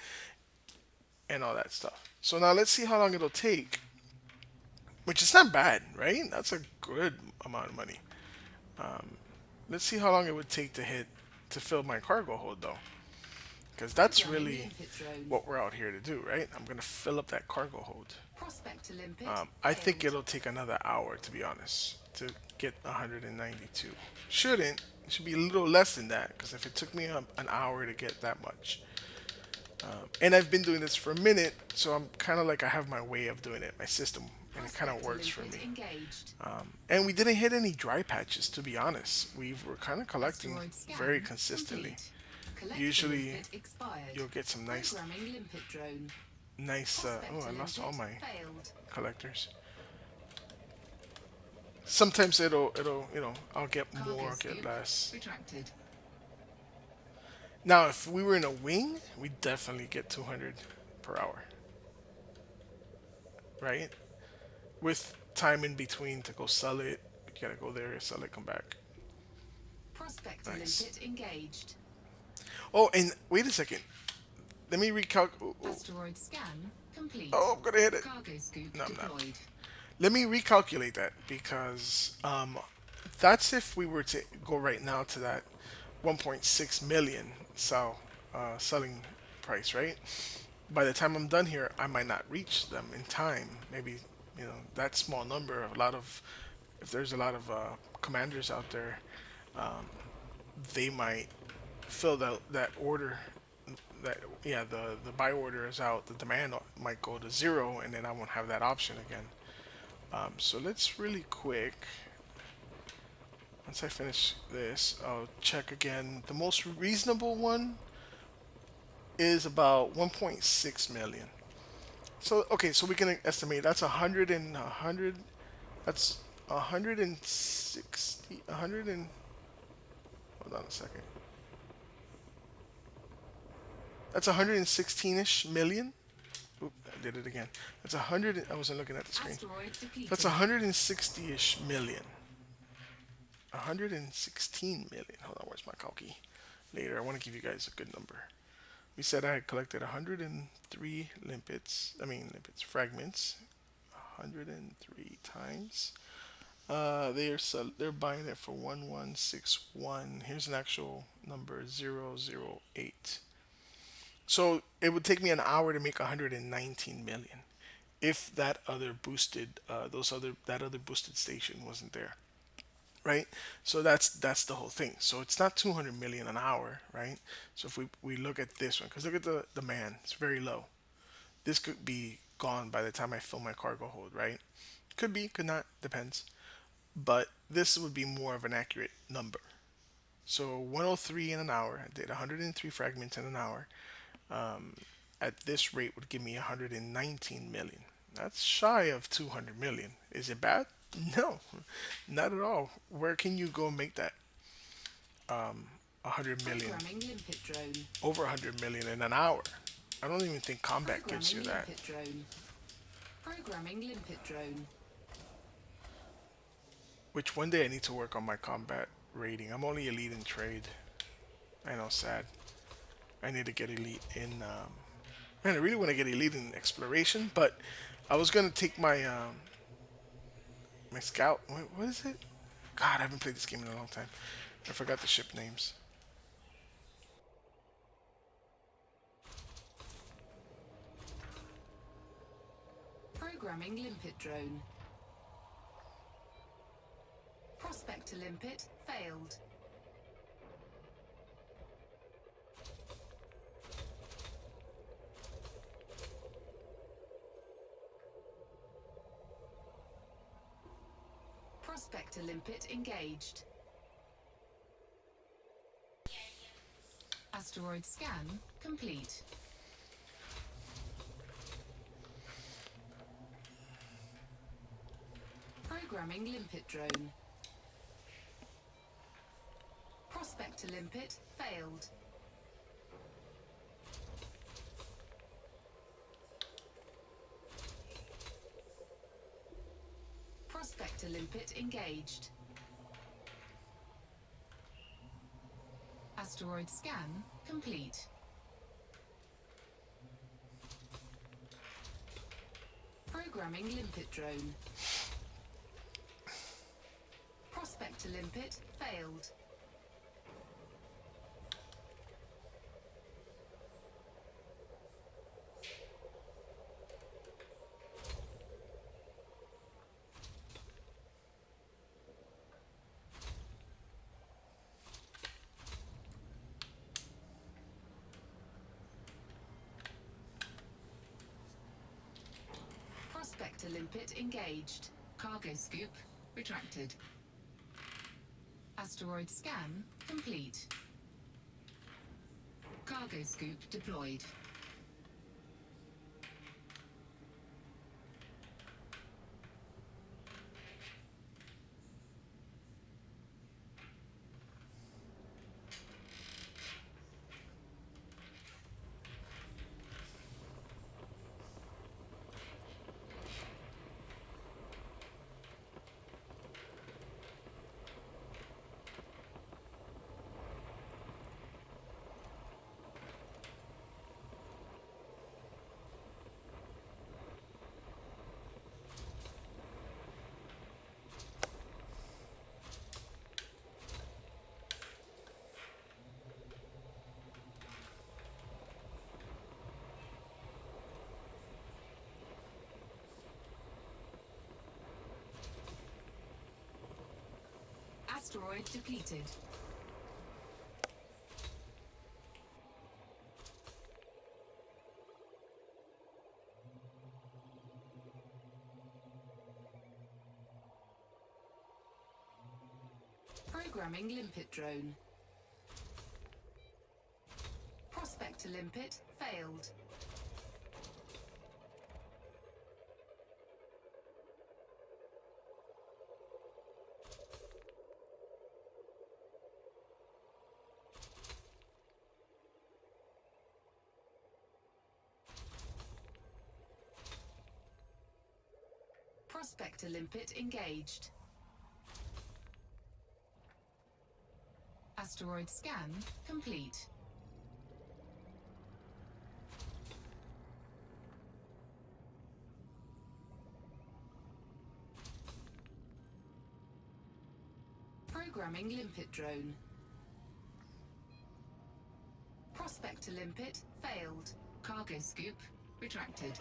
and all that stuff. So now let's see how long it'll take, which is not bad, right? That's a good amount of money. Let's see how long it would take to fill my cargo hold though, because that's Programming really limpet drone. what we're out here to do, right? I'm gonna fill up that cargo hold. Prospector limpet I think failed. it'll take another hour, to be honest, to get 192. Shouldn't. It should be a little less than that, because if it took me an hour to get that much, and I've been doing this for a minute, so I'm kind of like I have my way of doing it, my system, and it kind of Prospector works for limpet me. engaged. And we didn't hit any dry patches, to be honest. We were kind of collecting Asteroid very scan consistently. complete. Collector Usually, limpet expired. you'll get some Programming limpet drone. nice. Oh, I Prospector lost all limpet my failed. collectors. Sometimes I'll get Cargo more, I'll get scoop less. retracted. Now, if we were in a wing, we definitely get 200 per hour, right? With time in between to go sell it, you gotta go there, sell it, come back. Prospector Nice. limpet engaged. Oh, and wait a second. Let me recalculate. Asteroid scan complete. Oh, I'm gonna hit it. Cargo scoop No, I'm not. deployed. Let me recalculate that because that's if we were to go right now to that 1.6 million selling price, right? By the time I'm done here, I might not reach them in time. Maybe that small number. A lot of if there's a lot of commanders out there, they might fill that order. That yeah, the buy order is out. The demand might go to zero, and then I won't have that option again. So let's really quick. Once I finish this, I'll check again. The most reasonable one is about 1.6 million. So okay, so we can estimate that's 100. That's 160. 100 and hold on a second. That's 116ish million. Oop, I did it again. That's 100. I wasn't looking at the screen. Asteroid That's depleted. 160ish million. 116 million. Hold on, where's my calci? Later, I want to give you guys a good number. We said I had collected 103 limpets. I mean limpets fragments. 103 times. They're buying it for 1161. Here's an actual number 008. So it would take me an hour to make 119 million if that other boosted that other boosted station wasn't there, right? So that's the whole thing. So it's not 200 million an hour, right? So if we look at this one, because look at the man, it's very low. This could be gone by the time I fill my cargo hold, right? Could be, could not, depends. But this would be more of an accurate number. So 103 in an hour. I did 103 fragments in an hour. At this rate would give me 119 million. That's shy of 200 million. Is it bad? No, not at all. Where can you go make that 100 million, Programming limpet drone. over 100 million in an hour? I don't even think combat gives you Programming that. limpet drone. Programming limpet drone. Which one day I need to work on my combat rating. I'm only elite in trade. I know, sad. I need to get elite in. Man, I really want to get elite in exploration, but I was gonna take my scout. What is it? God, I haven't played this game in a long time. I forgot the ship names. Programming limpet drone. Prospector limpet failed. Prospector limpet engaged. Asteroid scan complete. Programming limpet drone. Prospector limpet failed. Prospector limpet engaged. Asteroid scan complete. Programming limpet drone. Prospector limpet failed. Prospector limpet engaged. Cargo scoop retracted. Asteroid scan complete. Cargo scoop deployed. Asteroid depleted. Programming limpet drone. Prospector limpet failed. Prospector limpet engaged. Asteroid scan complete. Programming limpet drone. Prospector limpet failed. Cargo scoop retracted.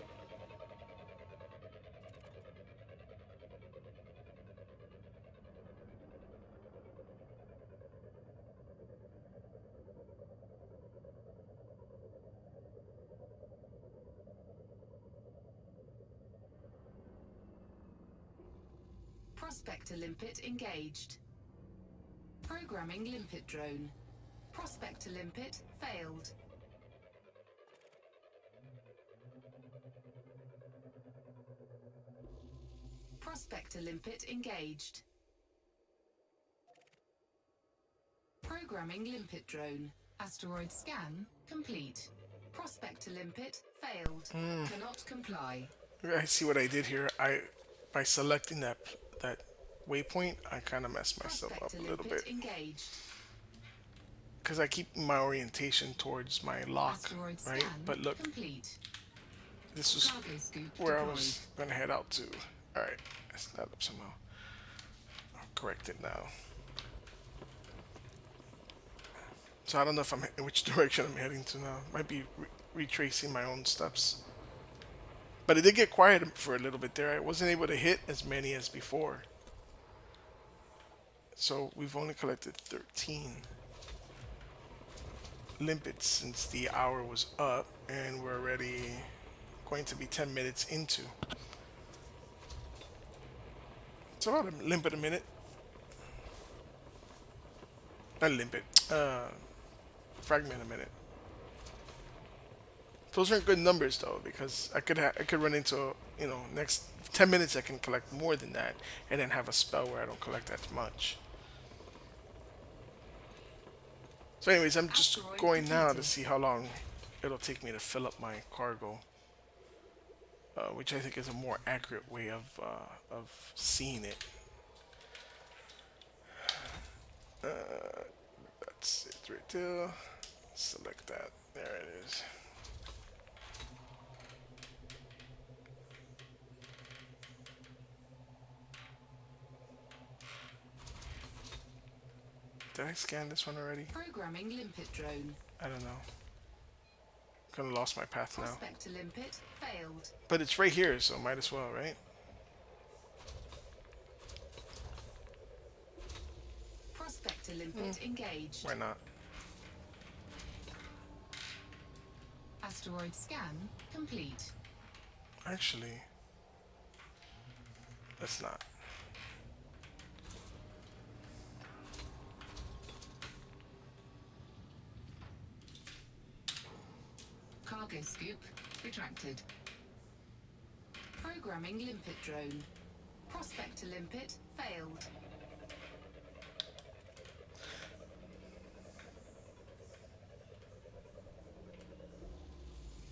Prospector limpet engaged. Programming limpet drone. Prospector limpet failed. Prospector limpet engaged. Programming limpet drone. Asteroid scan complete. Prospector limpet failed. Cannot comply. I see what I did here. I by selecting that waypoint, I kind of messed myself up Prospector a little limpet bit engaged. because I keep my orientation towards my lock, Asteroid right? scan But look, complete. this was Cargo scoop where I deployed. was gonna head out to. All right, that's that up somehow. I'll correct it now. So I don't know if I'm in which direction I'm heading to now. Might be retracing my own steps. But it did get quiet for a little bit there. I wasn't able to hit as many as before. So we've only collected 13 limpets since the hour was up, and we're already going to be 10 minutes into. It's about a limpet a minute. Not limpet. Fragment a minute. Those aren't good numbers though, because I could run into, next 10 minutes I can collect more than that, and then have a spell where I don't collect that much. So, anyways, I'm just Asteroid going now to depleted. see how long it'll take me to fill up my cargo, which I think is a more accurate way of seeing it. That's it right there. Select that. There it is. Did I scan this one already? Programming limpet drone. I don't know. Kind of lost my path now. Prospector limpet failed. But it's right here, so might as well, right? Prospector limpet engaged. Why not? Asteroid scan complete. Actually, let's not. Cargo scoop retracted. Programming limpet drone. Prospector limpet failed.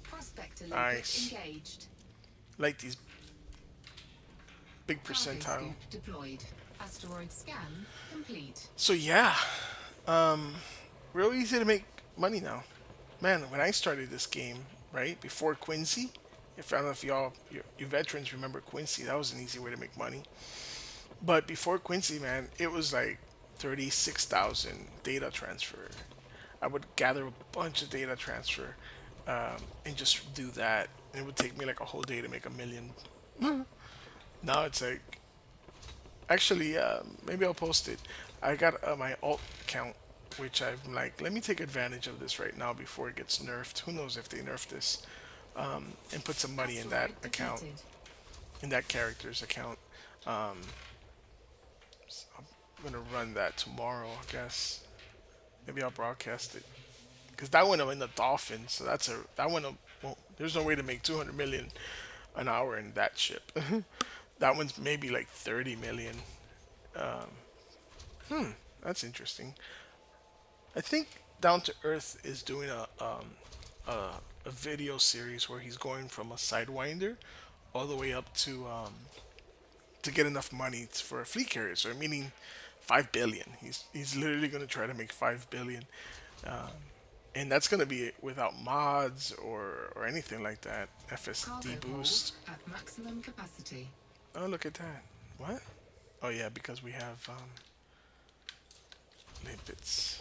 Prospector limpet Nice. engaged. Like these big Cargo percentile. scoop deployed. Asteroid scan complete. So yeah, real easy to make money now. Man, when I started this game, right before Quincy, if I don't know if you veterans remember Quincy, that was an easy way to make money. But before Quincy, man, it was like 36,000 data transfer. I would gather a bunch of data transfer, and just do that. It would take me like a whole day to make 1 million. Now it's like, actually, maybe I'll post it. I got my alt count, which I'm like, let me take advantage of this right now before it gets nerfed. Who knows if they nerf this? And put some money in that Asteroid account, defeated. in that character's account. Um, I'm gonna run that tomorrow, I guess. Maybe I'll broadcast it because that one I'm in the Dolphins, so that one. Well, there's no way to make 200 million an hour in that ship. That one's maybe like 30 million. That's interesting. I think Down to Earth is doing a video series where he's going from a sidewinder all the way up to get enough money for a fleet carrier. So meaning 5 billion. He's literally going to try to make 5 billion, and that's going to be without mods or anything like that. Cargo FSD hold boost. at maximum capacity. Oh, look at that. What? Oh yeah, because we have limpets.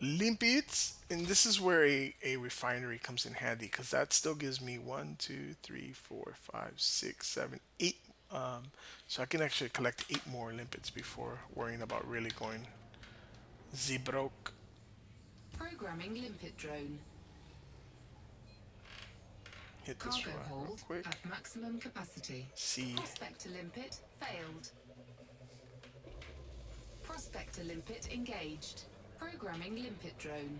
Limpets, and this is where a refinery comes in handy because that still gives me one, two, three, four, five, six, seven, eight. So I can actually collect 8 more limpets before worrying about really going zebroke. Programming limpet drone. Hit this Cargo real hold quick. at maximum capacity. See, Prospector limpet failed. Prospector limpet engaged. Programming limpet drone.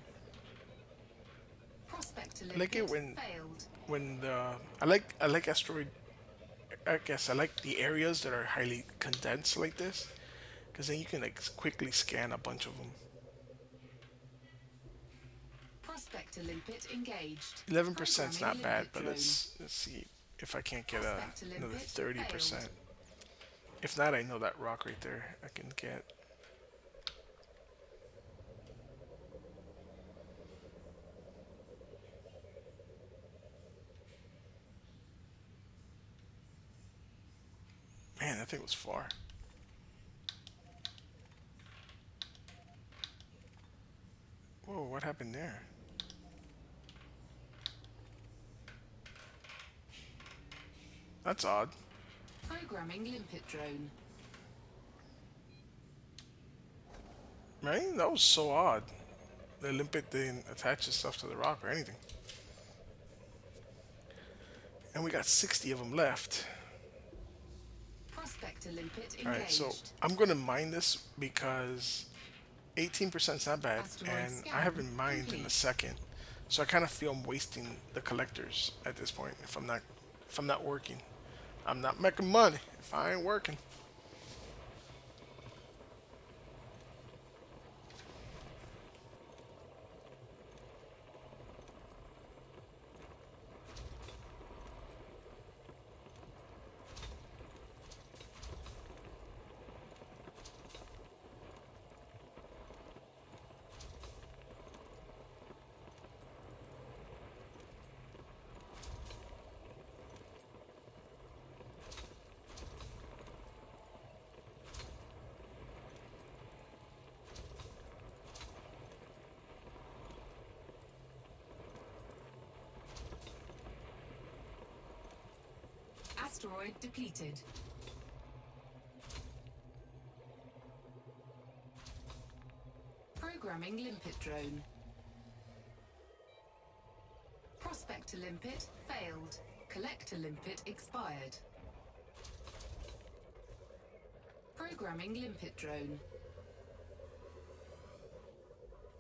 Prospector I like limpet it when failed. I like asteroid. I guess I like the areas that are highly condensed like this because then you can like quickly scan a bunch of them. Prospector limpet engaged. 11% is not Programming bad, limpet but drone. let's see if I can't get Prospector another limpet 30%. failed. If not, I know that rock right there I can get. Man, that thing was far. Whoa, what happened there? That's odd. Programming limpet drone. Right? That was so odd. The limpet didn't attach itself to the rock or anything. And we got 60 of them left. Prospector limpet All right, so engaged. I'm gonna mine this because 18% is not bad, Asteroid and I scan haven't mined in a complete. second, so I kind of feel I'm wasting the collectors at this point if I'm not working. I'm not making money if I ain't working. Asteroid depleted. Programming limpet drone. Prospector limpet failed. Collector limpet expired. Programming limpet drone.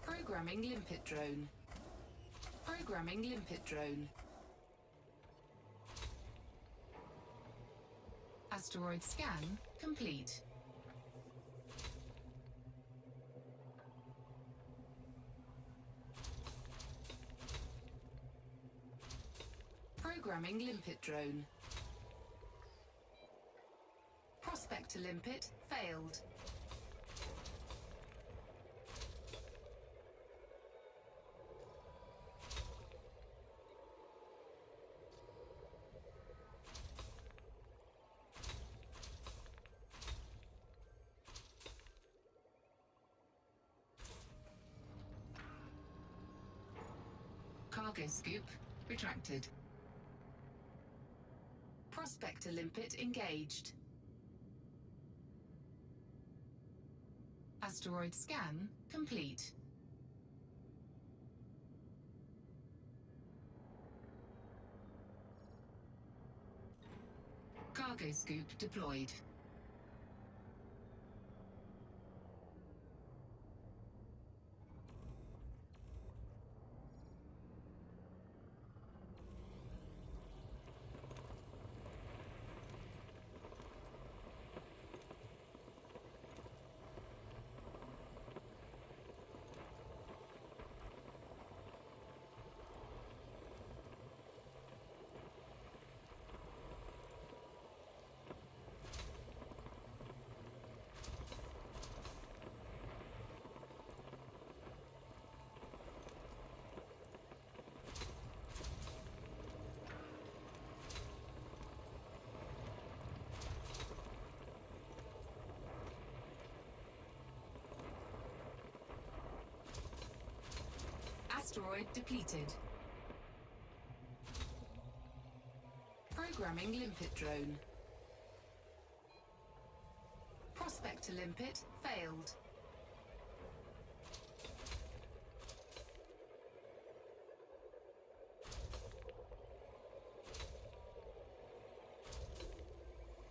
Programming limpet drone. Programming limpet drone. Asteroid scan complete. Programming limpet drone. Prospector limpet failed. Cargo scoop retracted. Prospector limpet engaged. Asteroid scan complete. Cargo scoop deployed. Asteroid depleted. Programming limpet drone. Prospector limpet failed.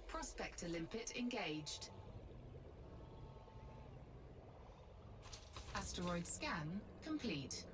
Prospector limpet engaged. Asteroid scan complete.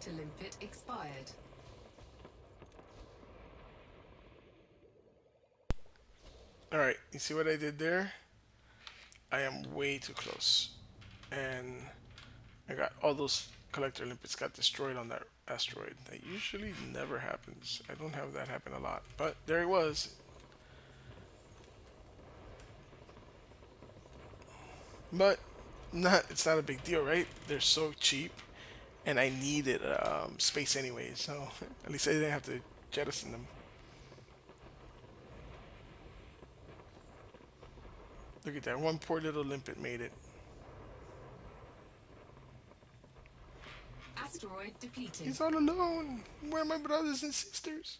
Prospector limpet expired. Alright, you see what I did there? I am way too close. And I got all those collector limpets got destroyed on that asteroid. That usually never happens. I don't have that happen a lot. But there it was. But it's not a big deal, right? They're so cheap, and I needed space anyway, so at least I didn't have to jettison them. Look at that, one poor little limpet made it. Asteroid depleted. He's all alone. Where are my brothers and sisters?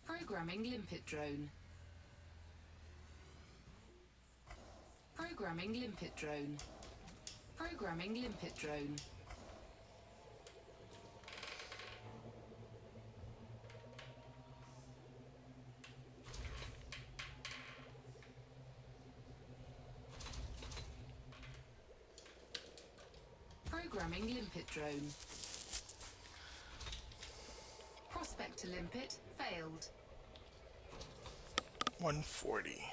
Programming limpet drone. Programming limpet drone. Programming limpet drone. Programming limpet drone. Prospector limpet failed. 140.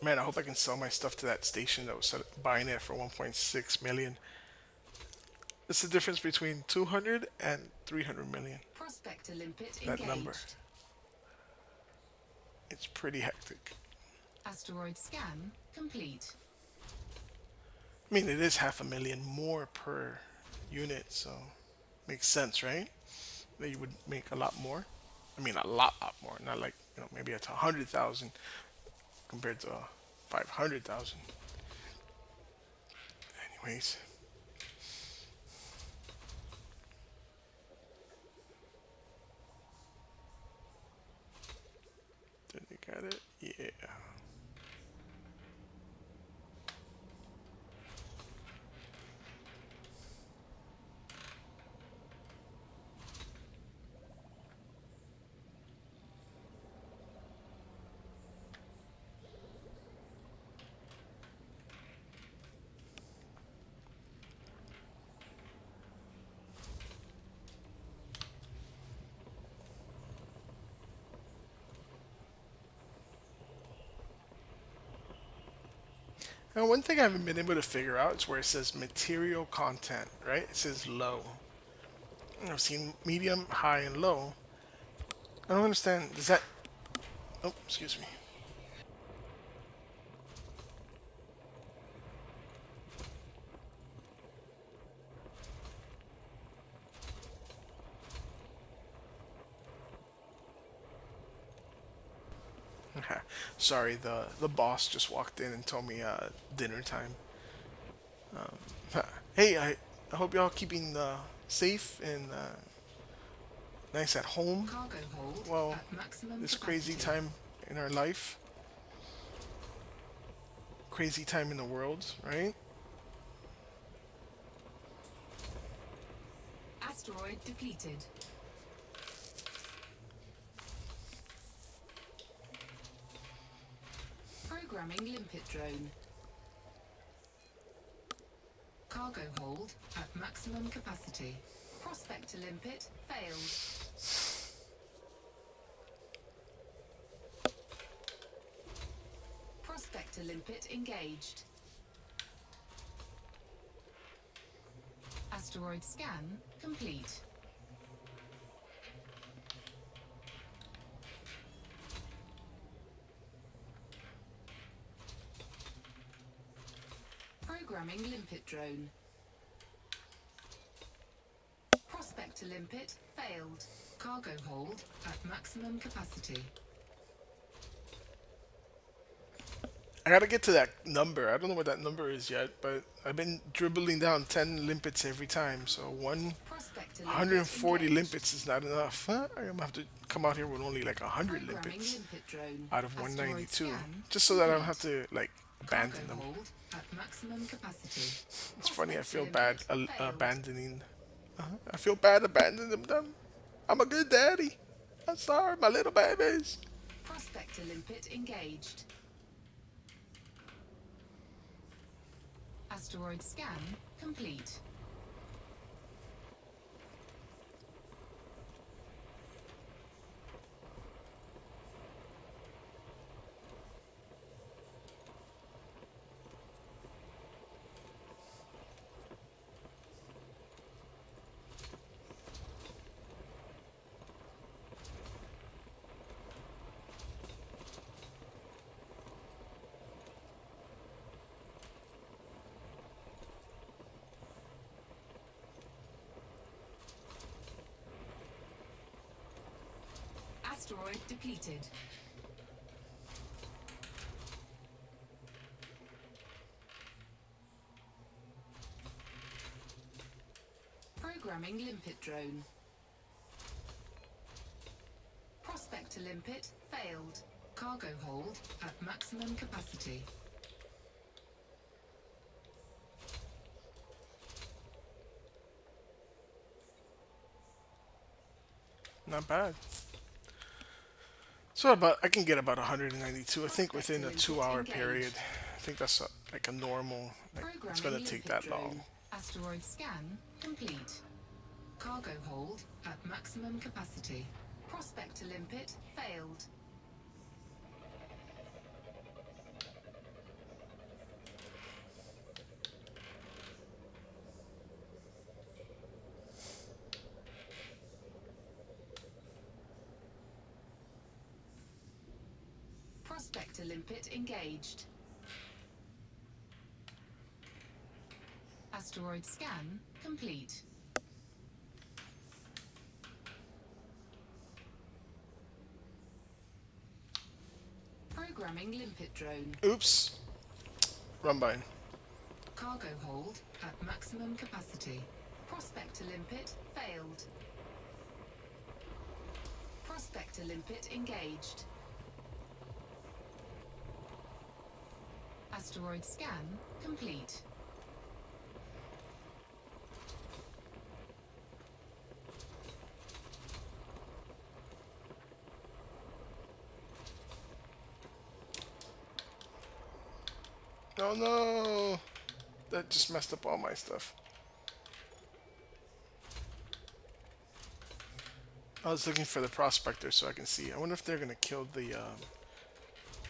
Man, I hope I can sell my stuff to that station that was buying it for 1.6 million. It's the difference between 200 and 300 million. Prospector limpet That engaged. number. It's pretty hectic. Asteroid scan complete. I mean, it is 500,000 more per unit, so makes sense, right? That you would make a lot more. I mean, a lot more. Not like, maybe it's 100,000 compared to 500,000. Anyways. Did you get it? Yeah. Now, one thing I haven't been able to figure out is where it says material content, right? It says low. I've seen medium, high, and low. I don't understand. Does that... Oh, excuse me. Sorry, the boss just walked in and told me dinner time. Hey, I hope y'all keeping safe and nice at home. Cargo hold Well, at maximum this capacity. crazy time in our life, crazy time in the world, right? Asteroid depleted. Programming limpet drone. Cargo hold at maximum capacity. Prospector limpet failed. Prospector limpet engaged. Asteroid scan complete. Programming limpet drone. Prospector limpet failed. Cargo hold at maximum capacity. I gotta get to that number. I don't know what that number is yet, but I've been dribbling down 10 limpets every time, so Prospector limpet 140 engaged. limpets is not enough. Huh? I'm gonna have to come out here with only like 100 Programming limpets limpet drone. out of Asteroid 192, scan just so that I don't have complete. to like Cargo abandon them. hold at maximum capacity. It's funny. I Prospector feel bad limpet failed. abandoning. I feel bad abandoning them. I'm a good daddy. I'm sorry, my little babies. Prospector limpet engaged. Asteroid scan complete. Asteroid depleted. Programming limpet drone. Prospector limpet failed. Cargo hold at maximum capacity. Not bad. So about I can get about 192. I think within a Prospector 2 hour limpet period. engaged. I think that's like a normal. Like it's Programming gonna take limpet that long. drone. Asteroid scan complete. Cargo hold at maximum capacity. Prospector limpet failed. Prospector limpet engaged. Asteroid scan complete. Programming limpet drone. Oops. Run by. Cargo hold at maximum capacity. Prospector limpet failed. Prospector limpet engaged. Asteroid scan complete. Oh no! That just messed up all my stuff. I was looking for the prospector so I can see. I wonder if they're gonna kill the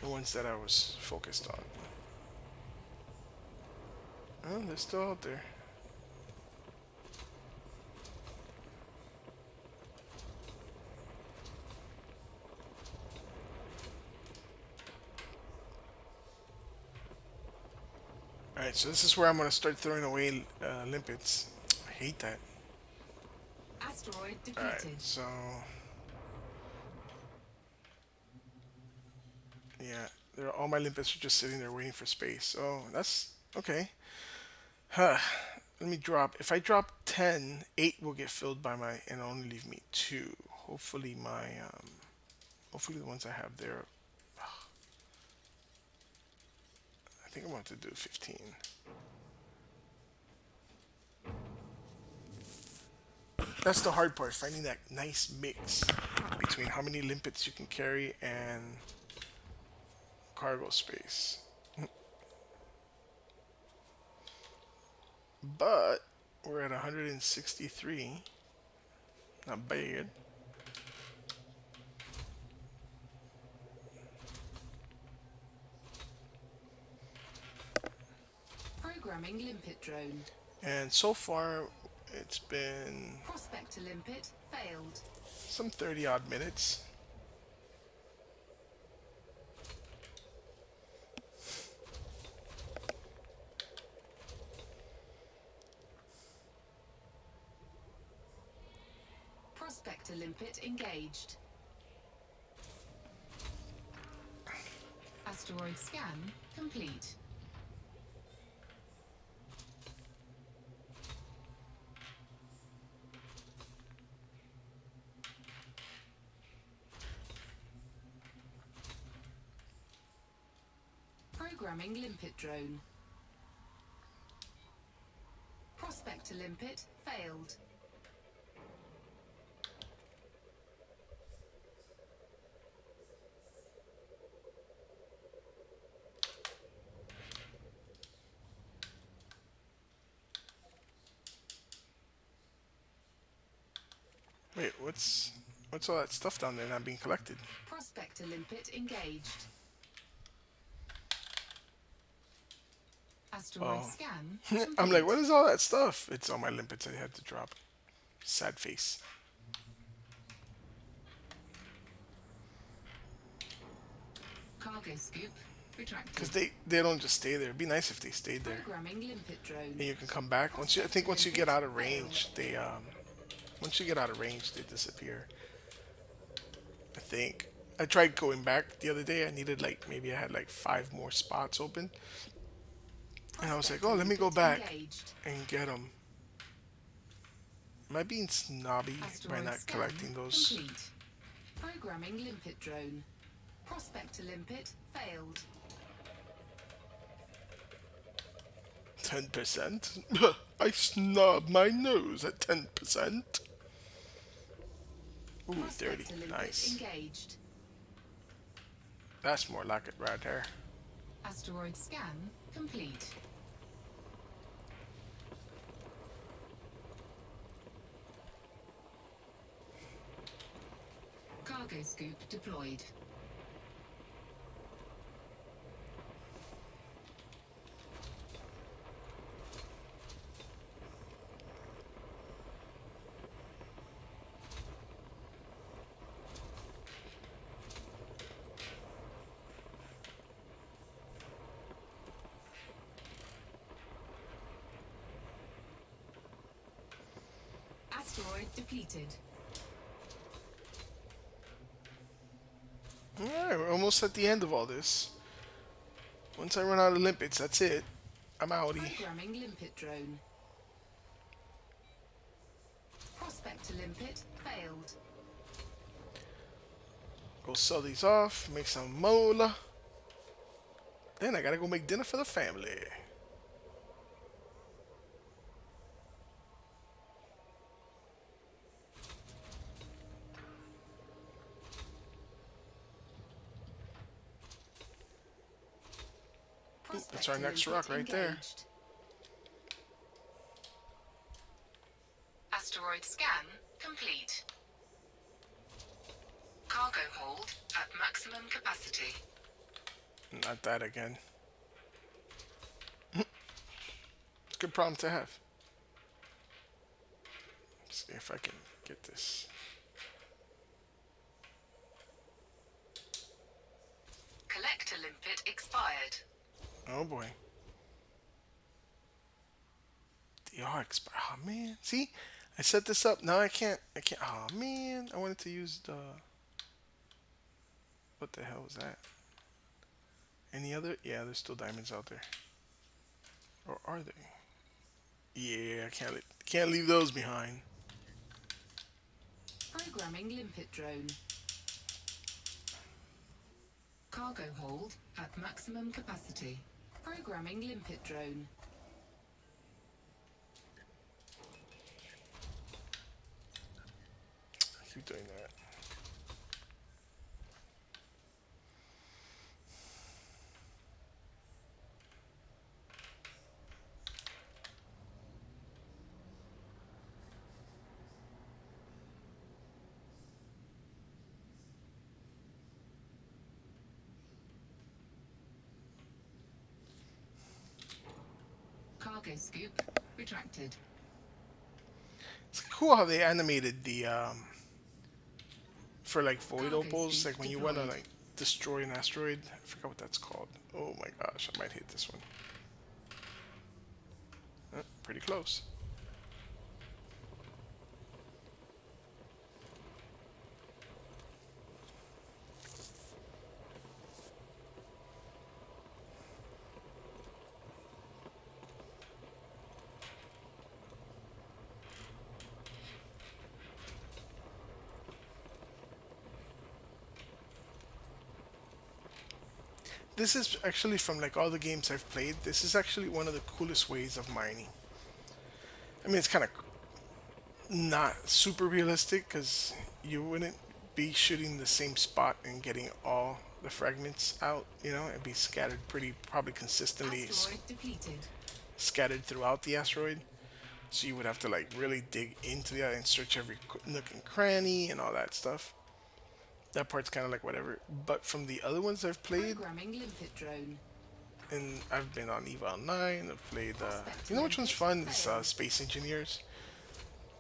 ones that I was focused on. Oh, they're still out there. Alright, so this is where I'm gonna start throwing away limpets. I hate that. Asteroid Alright, depleted. so yeah, all my limpets are just sitting there waiting for space. Oh, that's okay. Huh. Let me drop. If I drop 10, 8 will get filled by my and only leave me 2. Hopefully hopefully the ones I have there. I think I want to do 15. That's the hard part, finding that nice mix between how many limpets you can carry and cargo space. But we're at 163. Not bad. Programming limpet drone. And so far, it's been Prospector limpet failed. some 30 odd minutes. Prospector limpet engaged. Asteroid scan complete. Programming limpet drone. Prospector limpet failed. Wait, what's all that stuff down there not being collected? Prospector limpet engaged. Asteroid Oh, scan I'm like, what complete. is all that stuff? It's all my limpets I had to drop. Sad face. Cargo scoop Because retracted. they don't just stay there. It'd be nice if they stayed there. Programming limpet drone. And you can come back. I think Prospector once you get limpet out of failed. range, once you get out of range, they disappear. I think. I tried going back the other day. I needed like maybe I had like 5 more spots open, and I was like, Prospector oh, let me go limpet back engaged. and get them. Am I being snobby by Asteroid not scan collecting those? complete. Programming limpet drone. Prospector limpet failed. 10%? I snub my nose at 10%. Ooh, 30. Prospector limpet Nice. engaged. That's more like it right there. Asteroid scan complete. Cargo scoop deployed. Asteroid depleted. Alright, we're almost at the end of all this. Once I run out of limpets, that's it. I'm outie. Programming limpet drone. Prospector limpet failed. Go sell these off, make some mola. Then I gotta go make dinner for the family. That's our Prospector next limpet rock right there. engaged. Asteroid scan complete. Cargo hold at maximum capacity. Not that again. Good problem to have. See if I can get this. Collector limpet expired. Oh boy. The are expired. Oh man. See? I set this up. Now I can't. Oh man. I wanted to use the. What the hell was that? Any other? Yeah, there's still diamonds out there. Or are they? Yeah, I can't leave those behind. Programming limpet drone. Cargo hold at maximum capacity. Programming limpet drone. Keep doing that. Cargo scoop retracted. It's cool how they animated the for like void Cargo opals, scoop like when you want to deployed. like destroy an asteroid. I forgot what that's called. Oh my gosh, I might hit this one. Pretty close. This is actually from like all the games I've played. This is actually one of the coolest ways of mining. I mean, it's kind of not super realistic because you wouldn't be shooting the same spot and getting all the fragments out. You know, it'd be scattered pretty, probably consistently Asteroid depleted. scattered throughout the asteroid. So you would have to like really dig into that and search every nook and cranny and all that stuff. That part's kind of like whatever. But from the other ones I've played, Programming limpet drone. and I've been on Eval 9, I've played, Prospect to you know which one's limpet fun? Is failed. Space Engineers.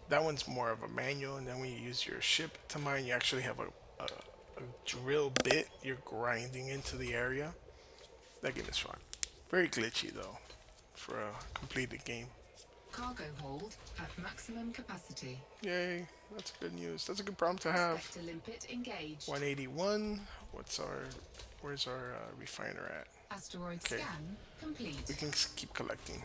That one's more of a manual, and then when you use your ship to mine, you actually have a drill bit you're grinding into the area. That game is fun. Very glitchy though, for a completed game. Cargo hold at maximum capacity. Yay, that's good news. That's a good problem to have. Prospect to limpet engaged. 181. What's our, where's our refiner at? Asteroid Okay, scan we complete. can keep collecting.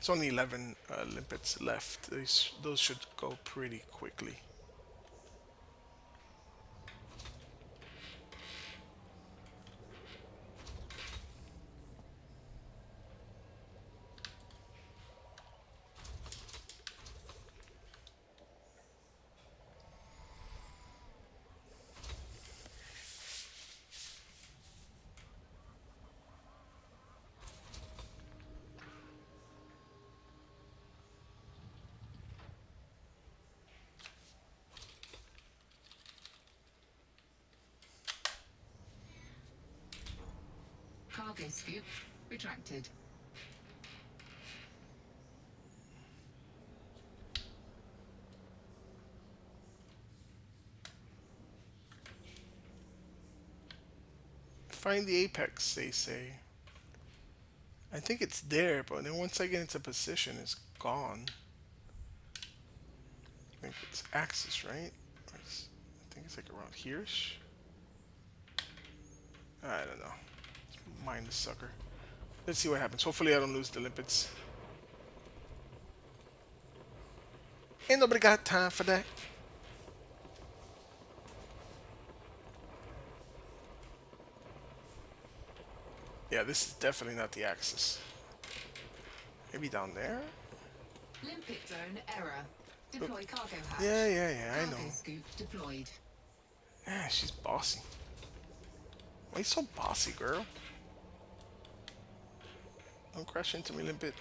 It's only 11 limpets left. Those should go pretty quickly. Cargo scoop retracted. Find the apex, they say. I think it's there, but then once I get into position, it's gone. I think it's axis, right? I think it's like around here. I don't know. Let's mine this sucker. Let's see what happens. Hopefully I don't lose the limpets. Ain't nobody got time for that. Yeah, this is definitely not the axis. Maybe down there? Limpet drone error. Deploy cargo hatch. Yeah, I know. Cargo scoop deployed. Yeah, she's bossy. Why you so bossy, girl? Don't crash into me, limpet.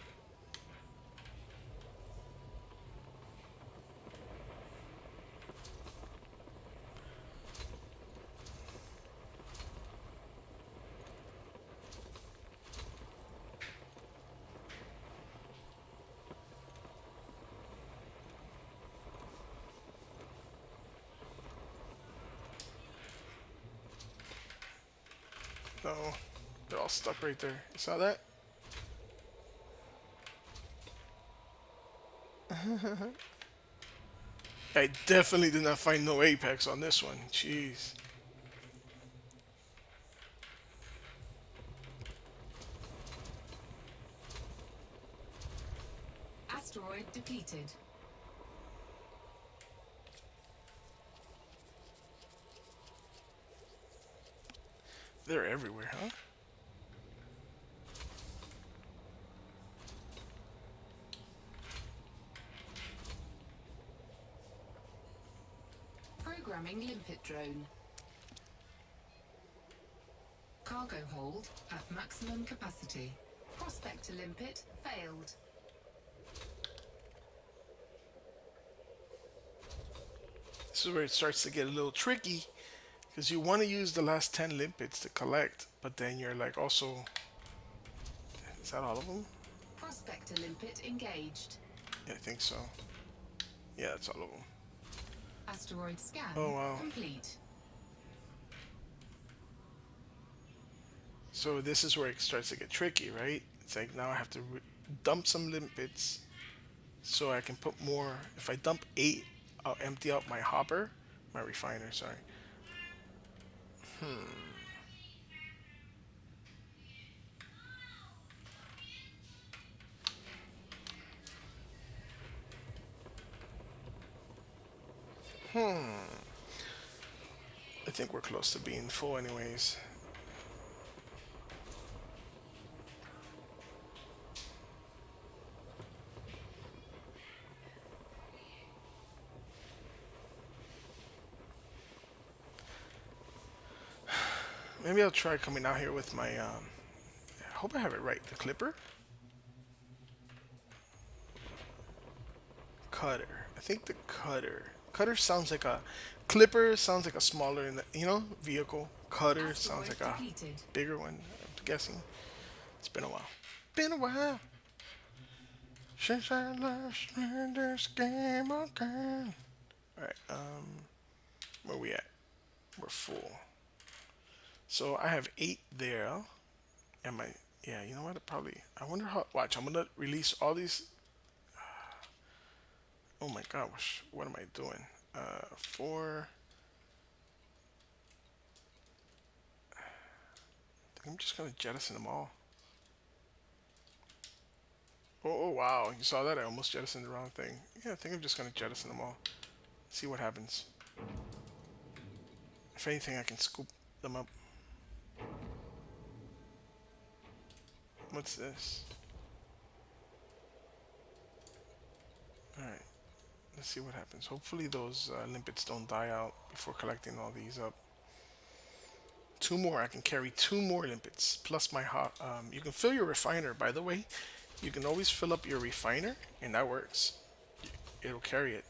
No, they're all stuck right there. You saw that? I definitely did not find no apex on this one. Jeez. Asteroid depleted. They're everywhere, huh? Programming limpet drone. Cargo hold at maximum capacity. Prospect to limpet failed. This is where it starts to get a little tricky because you want to use the last 10 limpets to collect, but then you're like also, is that all of them? Prospect to limpet engaged. Yeah, I think so. Yeah, that's all of them. Asteroid scan Oh wow. complete. So this is where it starts to get tricky, right? It's like now I have to dump some limpets so I can put more. If I dump 8, I'll empty out my hopper, my refiner, sorry. I think we're close to being full anyways. Maybe I'll try coming out here with my, I hope I have it right, the clipper? cutter. I think the cutter. Cutter sounds like a clipper. Sounds like a smaller, vehicle. Cutter sounds Asteroid like a depleted. bigger one. I'm guessing. It's been a while. Been a while since I last played this game again. All right. Where we at? We're full. So I have 8 there. Am I? Yeah. You know what? Probably. I wonder how. Watch. I'm gonna release all these. Oh my gosh. What am I doing? 4. I'm just gonna jettison them all. Oh wow, you saw that? I almost jettisoned the wrong thing. Yeah, I think I'm just gonna jettison them all. See what happens. If anything, I can scoop them up. What's this? Alright, let's see what happens. Hopefully those limpets don't die out before collecting all these up. 2 more. I can carry 2 more limpets. Plus my hot... you can fill your refiner, by the way. You can always fill up your refiner, and that works. It'll carry it.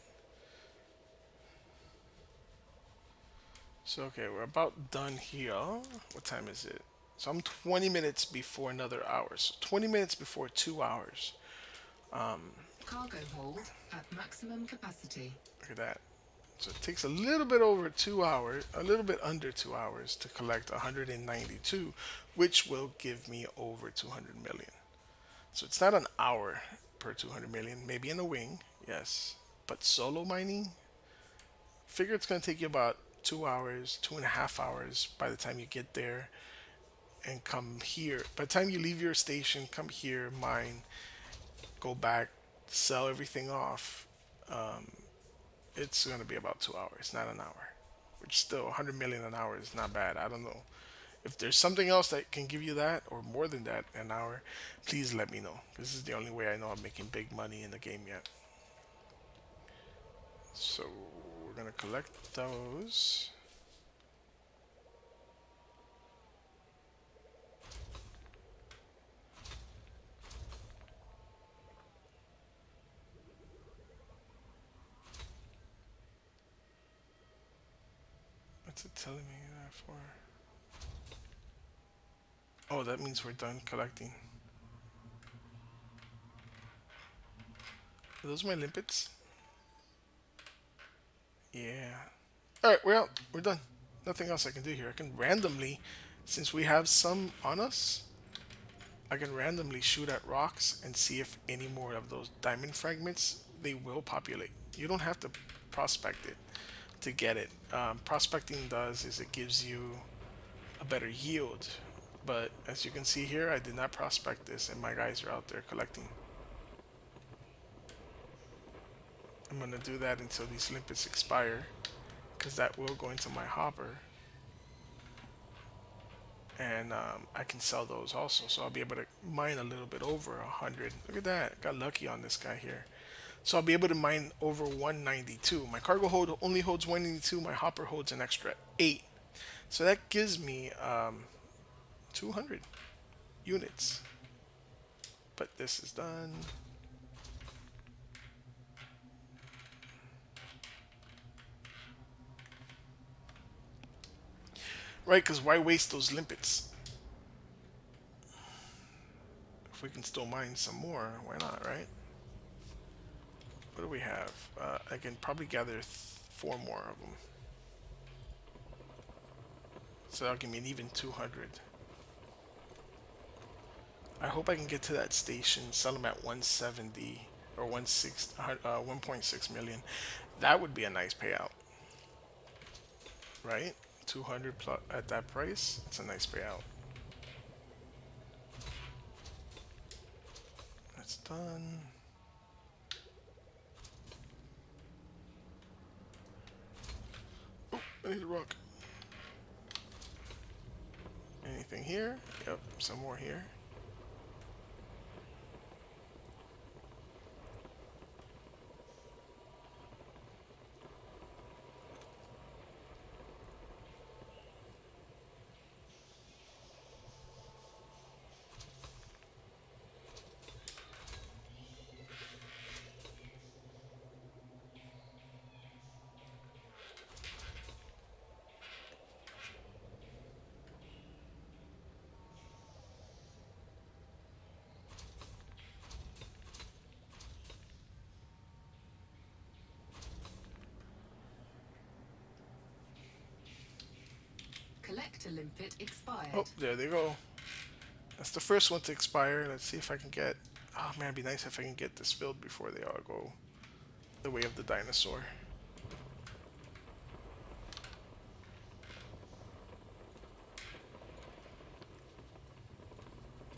So, okay, we're about done here. What time is it? So I'm 20 minutes before another hour. So 20 minutes before 2 hours. Cargo hold at maximum capacity. Look at that. So it takes a little bit over 2 hours, a little bit under 2 hours to collect 192, which will give me over 200 million. So it's not an hour per 200 million, maybe in a wing, yes. But solo mining, figure it's going to take you about 2 hours, 2.5 hours by the time you get there and come here. By the time you leave your station, come here, mine, go back, sell everything off. It's going to be about 2 hours, not an hour. Which still 100 million an hour is not bad. I don't know. If there's something else that can give you that or more than that an hour, please let me know. This is the only way I know I'm making big money in the game yet. So we're going to collect those. What's it telling me that for? Oh, that means we're done collecting. Are those my limpets? Yeah. Alright, well, we're done. Nothing else I can do here. I can randomly, since we have some on us, I can randomly shoot at rocks and see if any more of those diamond fragments, they will populate. You don't have to prospect it to get it. Prospecting does is it gives you a better yield. But as you can see here, I did not prospect this and my guys are out there collecting. I'm going to do that until these limpets expire, because that will go into my hopper. And I can sell those also, so I'll be able to mine a little bit over 100. Look at that, got lucky on this guy here. So I'll be able to mine over 192. My cargo hold only holds 192. My hopper holds an extra 8. So that gives me 200 units. But this is done. Right, because why waste those limpets? If we can still mine some more, why not, right? What do we have? I can probably gather 4 more of them. So that'll give me an even 200. I hope I can get to that station, sell them at 170 or 1.6 million. That would be a nice payout, right? 200 plus at that price, it's a nice payout. That's done. Oh, I need a rock. Anything here? Yep, some more here. Selector limpet Oh, expired. there they go. That's the first one to expire. Let's see if I can get. Oh man, it'd be nice if I can get this filled before they all go the way of the dinosaur.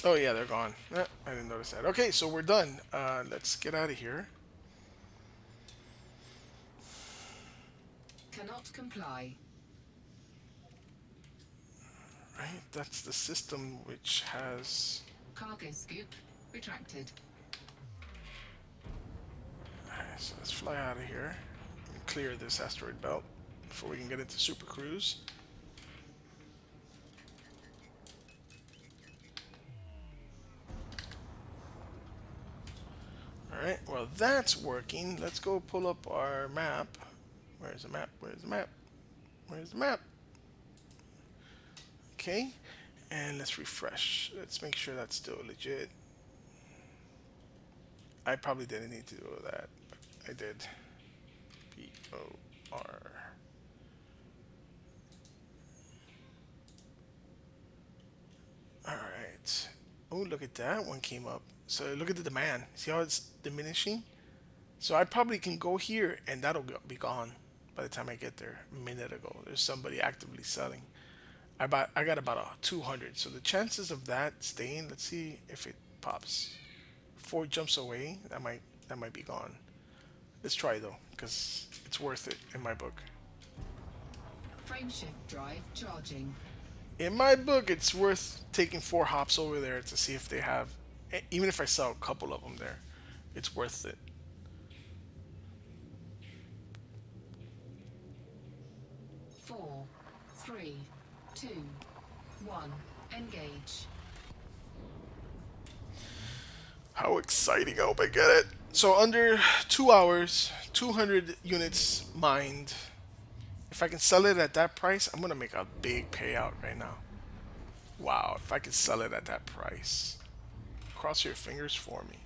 Oh yeah, they're gone. I didn't notice that. Okay, so we're done. Let's get out of here. Cannot comply. Right, that's the system which has. Cargo scoop retracted. Alright, so let's fly out of here and clear this asteroid belt before we can get into Super Cruise. Alright, well that's working. Let's go pull up our map. Where's the map? Where's the map? Where's the map? Okay, and let's refresh. Let's make sure that's still legit. I probably didn't need to do that, but I did. P-O-R. Alright. Oh, look at that one came up. So look at the demand. See how it's diminishing? So I probably can go here and that'll be gone by the time I get there. A minute ago, there's somebody actively selling. I got about 200. So the chances of that staying, let's see if it pops. 4 jumps away, that might be gone. Let's try though, because it's worth it in my book. Frameshift drive charging. In my book, it's worth taking 4 hops over there to see if they have. Even if I sell a couple of them there, it's worth it. 4, 3, 2, 1. Engage. How exciting! I hope I get it. So under 2 hours, 200 units mined. If I can sell it at that price, I'm gonna make a big payout right now. Wow, if I could sell it at that price. Cross your fingers for me.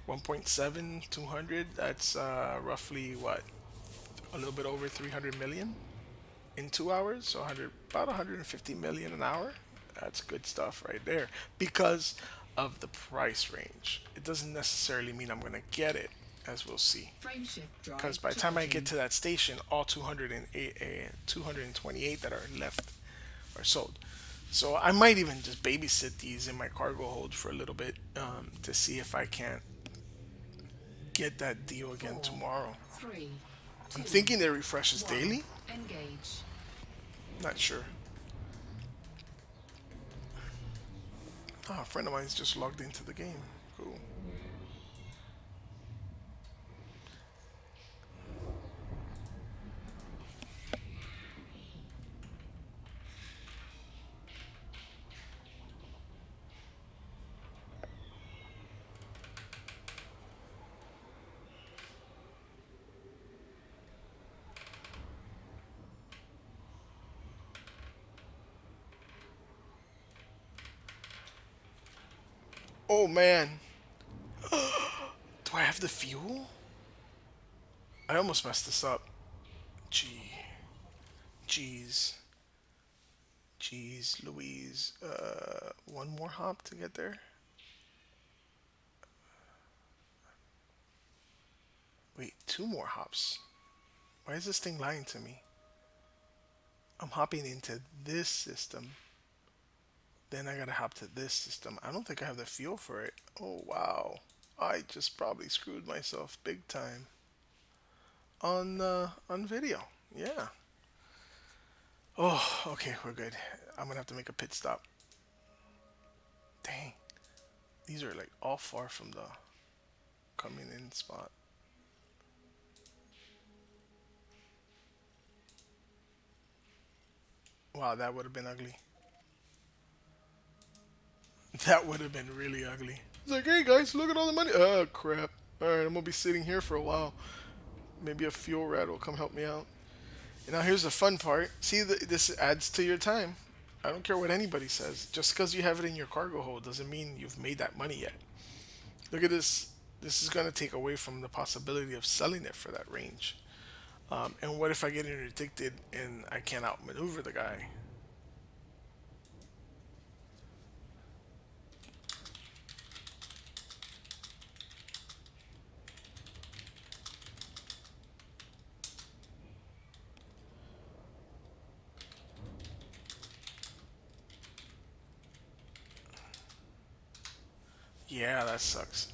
1.7, 200, that's roughly what? A little bit over 300 million in 2 hours. So 100, about 150 million an hour. That's good stuff right there. Because of the price range. It doesn't necessarily mean I'm going to get it, as we'll see. Frameshift Because drive by the time I get charging. to that station, all 208 and 228 that are left are sold. So I might even just babysit these in my cargo hold for a little bit to see if I can't get that deal again Four, tomorrow. three, I'm two, thinking it refreshes one. daily. Engage. Not sure. Oh, a friend of mine's just logged into the game. Cool. Oh man, do I have the fuel? I almost messed this up. Gee, jeez, jeez, Louise. One more hop to get there. Wait, 2 more hops. Why is this thing lying to me? I'm hopping into this system. Then I gotta hop to this system. I don't think I have the fuel for it. Oh wow. I just probably screwed myself big time on video. Yeah. Oh, okay, we're good. I'm gonna have to make a pit stop. Dang. These are like all far from the coming in spot. Wow, that would have been ugly. That would have been really ugly. It's like, hey guys, look at all the money. Oh crap. Alright, I'm gonna be sitting here for a while. Maybe a fuel rat will come help me out. And now here's the fun part. See, this adds to your time. I don't care what anybody says. Just because you have it in your cargo hold doesn't mean you've made that money yet. Look at this. This is going to take away from the possibility of selling it for that range. And what if I get interdicted and I can't outmaneuver the guy? Yeah, that sucks.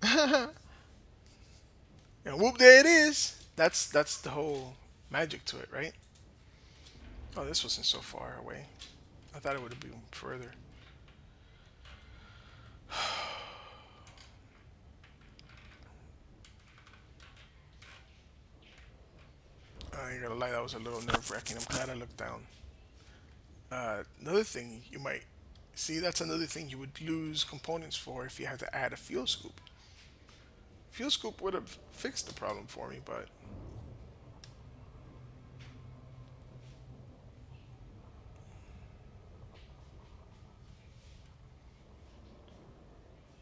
And whoop, there it is. That's the whole magic to it, right? Oh, this wasn't so far away. I thought it would have been further. I ain't gonna lie, that was a little nerve wracking. I'm glad I looked down. Another thing you might see, that's another thing you would lose components for if you had to add a fuel scoop. Fuel scoop would have fixed the problem for me, but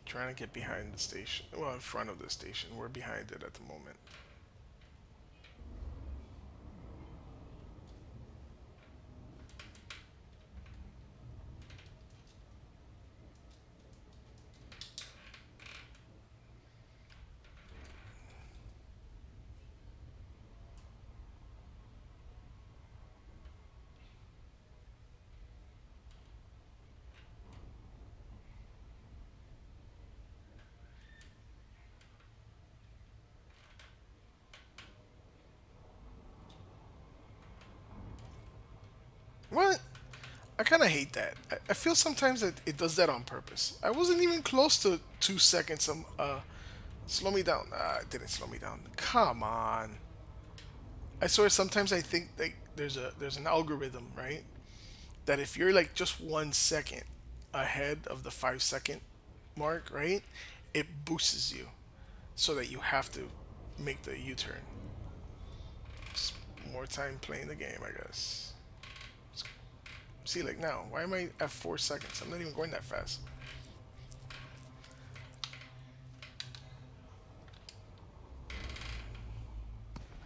trying to get behind the station. Well, in front of the station. We're behind it at the moment. What? I kind of hate that. I feel sometimes that it does that on purpose. I wasn't even close to 2 seconds. Slow me down. It didn't slow me down. Come on. I swear sometimes I think like there's an algorithm, right? That if you're like just 1 second ahead of the 5 second mark, right? It boosts you so that you have to make the U-turn. Just more time playing the game, I guess. See, like now, why am I at 4 seconds? I'm not even going that fast.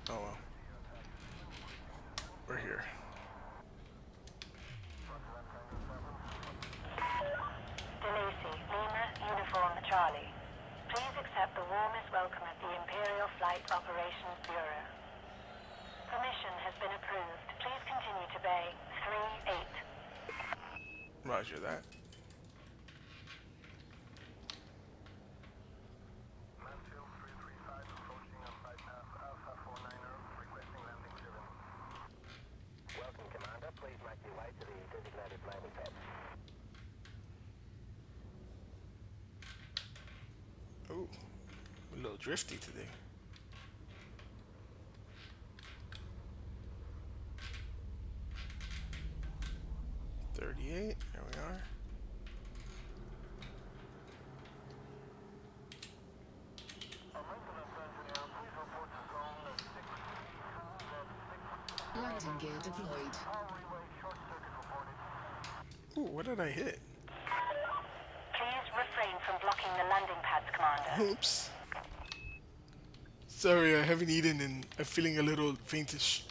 Oh well, we're here. DeLacy, Lima, Uniform Charlie. Please accept the warmest welcome at the Imperial Flight Operations Bureau. Permission has been approved. Please continue to Bay 38. Roger that. Welcome, Commander. Please make your way to the designated landing pad. Ooh, a little drifty today. .38. There we are. Landing gear deployed. Ooh, what did I hit? Please refrain from blocking the landing pads, Commander. Oops. Sorry, I haven't eaten and I'm feeling a little faintish.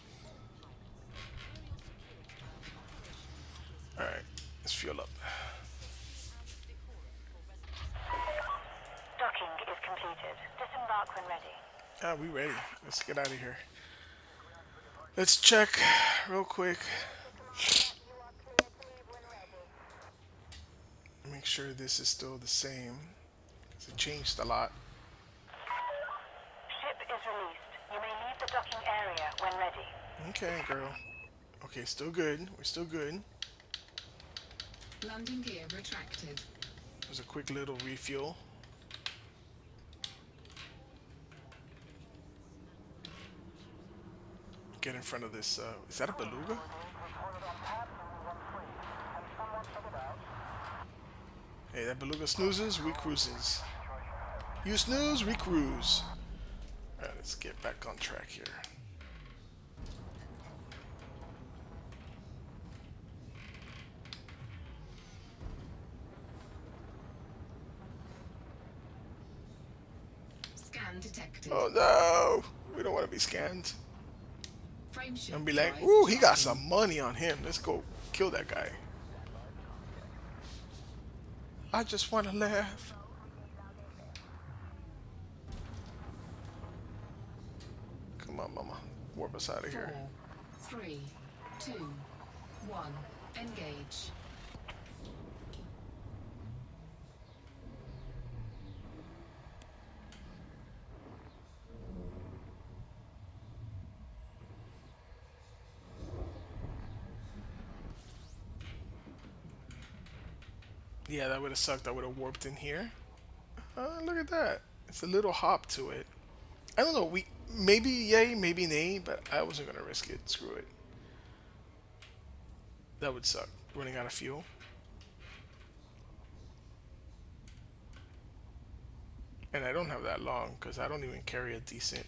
Alright, let's fuel up. Docking is completed. Disembark when ready. Ah, we ready. Let's get out of here. Let's check real quick. Make sure this is still the same. Because it changed a lot. Ship is released. You may leave the docking area when ready. Okay, girl. Okay, still good. We're still good. Landing gear retracted. There's a quick little refuel. Get in front of this. Is that a beluga? Hey, that beluga snoozes, we cruises. You snooze, we cruise. Alright, let's get back on track here. Scan detected. Oh no! We don't want to be scanned. Frameshift And be like, drive ooh, he got charging. some money on him. Let's go kill that guy. I just want to laugh. Come on, mama. Warp us out of here. 4, 3, 2, 1. Engage. Yeah, that would have sucked. I would have warped in here. Look at that. It's a little hop to it. I don't know. We maybe yay, maybe nay, but I wasn't gonna risk it. Screw it. That would suck. Running out of fuel. And I don't have that long because I don't even carry a decent.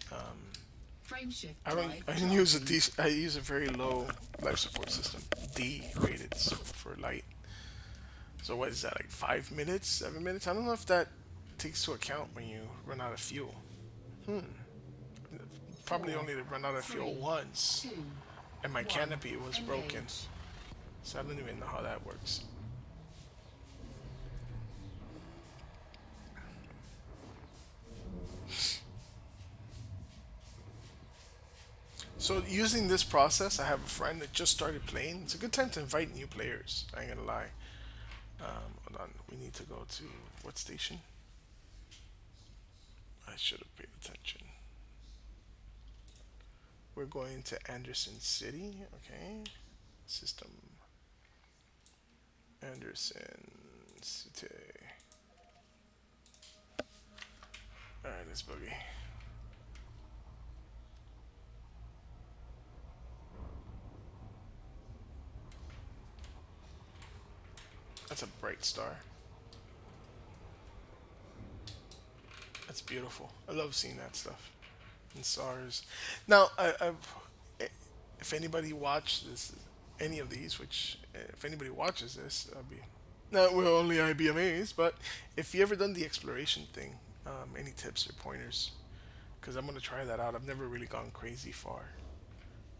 Frameshift I don't. drive I don't use a charging. decent. I use a very low life support system, D rated for light. So what is that, like 5 minutes, 7 minutes? I don't know if that takes to account when you run out of fuel. Probably Four, only to run out of fuel three, once, two, and my one. canopy was broken, Engage. so I don't even know how that works. So using this process, I have a friend that just started playing. It's a good time to invite new players. I ain't gonna lie. Hold on, we need to go to what station? I should have paid attention. We're going to Anderson City. Okay, system Anderson City. All right, let's boogie. That's a bright star. That's beautiful. I love seeing that stuff and stars. Now, if anybody watched this, any of these, which if anybody watches this, I'll be not well only I'd be amazed. But if you ever done the exploration thing, any tips or pointers? Because I'm gonna try that out. I've never really gone crazy far.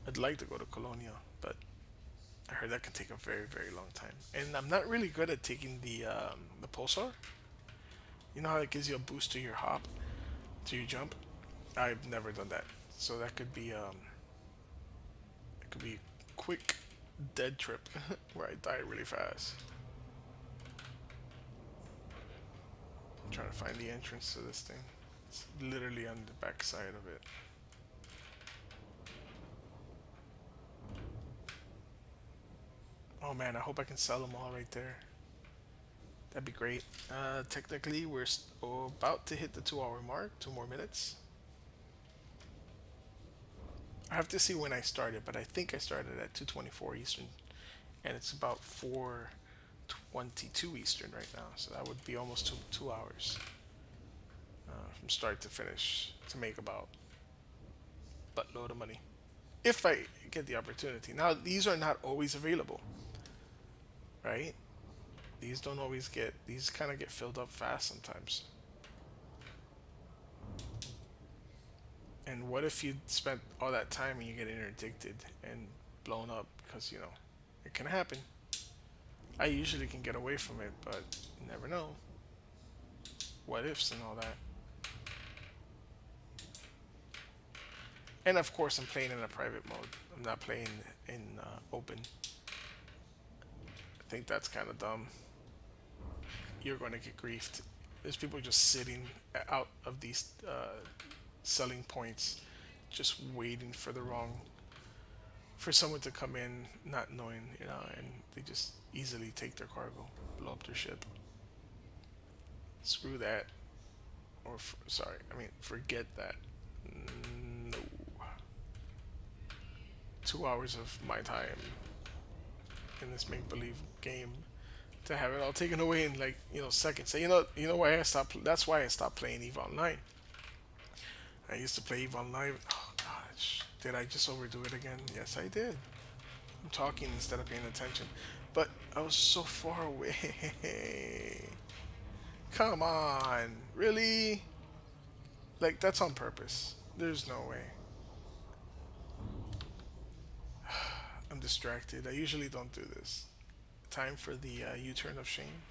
I'd like to go to Colonia, but I heard that can take a very very long time. And I'm not really good at taking the pulsar. You know how it gives you a boost to your hop, to your jump. I've never done that, so that could be it could be quick dead trip where I die really fast. I'm trying to find the entrance to this thing. It's literally on the back side of it. Oh man, I hope I can sell them all right there. That'd be great. Technically, we're about to hit the 2 hour mark. 2 more minutes. I have to see when I started, but I think I started at 2:24 Eastern, and it's about 4:22 Eastern right now. So that would be almost 2 hours from start to finish to make about buttload of money if I get the opportunity. Now these are not always available, right? These don't always get. These kind of get filled up fast sometimes. And what if you spent all that time and you get interdicted and blown up? Because it can happen. I usually can get away from it, but you never know. What ifs and all that. And of course, I'm playing in a private mode. I'm not playing in open. I think that's kind of dumb. You're going to get griefed. There's people just sitting out of these selling points, just waiting for for someone to come in, not knowing, and they just easily take their cargo, blow up their ship. Screw that. Or sorry, I mean, forget that. No. 2 hours of my time in this make believe game to have it all taken away in like seconds. So you know why I stopped. That's why I stopped playing Eve Online. I used to play Eve Online. Oh gosh, did I just overdo it again? Yes, I did. I'm talking instead of paying attention, but I was so far away. Come on, really? Like that's on purpose. There's no way. I'm distracted. I usually don't do this. Time for the U-turn of shame.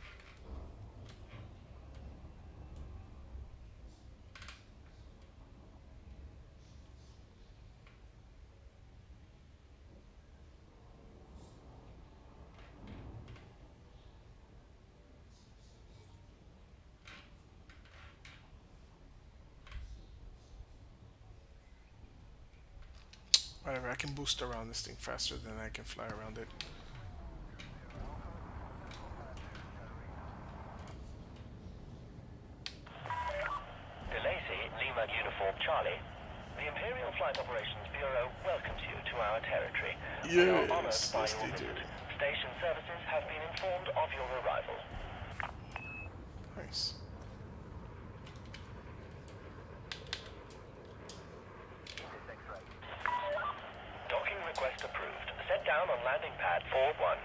Whatever, I can boost around this thing faster than I can fly around it. Operations Bureau welcomes you to our territory. We are honored Yes, by yes your they do. visit. Station services have been informed of your arrival. Nice. Docking request approved. Set down on landing pad 4-1.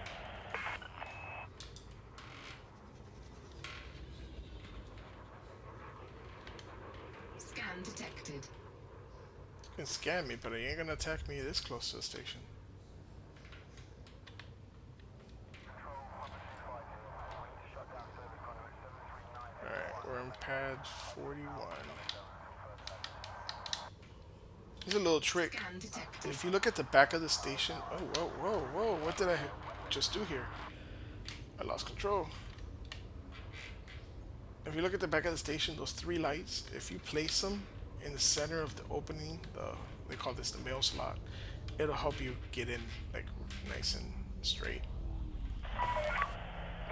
Scan detected. You can scan me, but he ain't gonna attack me this close to the station. Alright, we're on pad 41. Here's a little trick. Scan detected. If you look at the back of the station, oh whoa, whoa, whoa! What did I just do here? I lost control. If you look at the back of the station, those three lights, if you place them in the center of the opening, they call this the mail slot, it'll help you get in like nice and straight.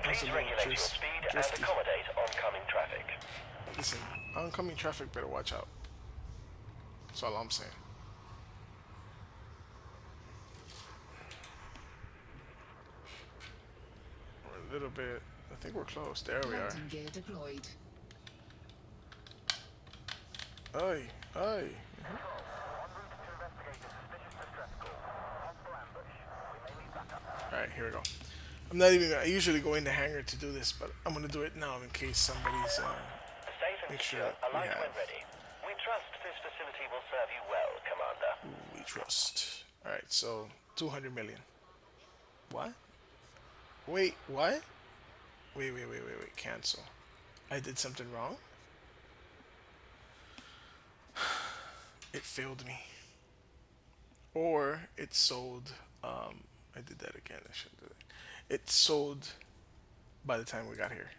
That's a Please little regulate your speed and drifty. accommodate oncoming traffic. Listen, oncoming traffic better watch out. That's all I'm saying. We're a little bit. I think we're close. There we are. Landing gear deployed. Aye, aye. Alright, here we go. I'm not even. I usually go in the hangar to do this, but I'm gonna do it now in case somebody's. Safe and Make sure secure. we Alight have. when ready. We trust this facility will serve you well, Commander. Ooh, we trust. Alright, so 200 million. What? Wait, what? Wait. Cancel. I did something wrong? It failed me. Or it sold. I did that again. I shouldn't do that. It sold by the time we got here.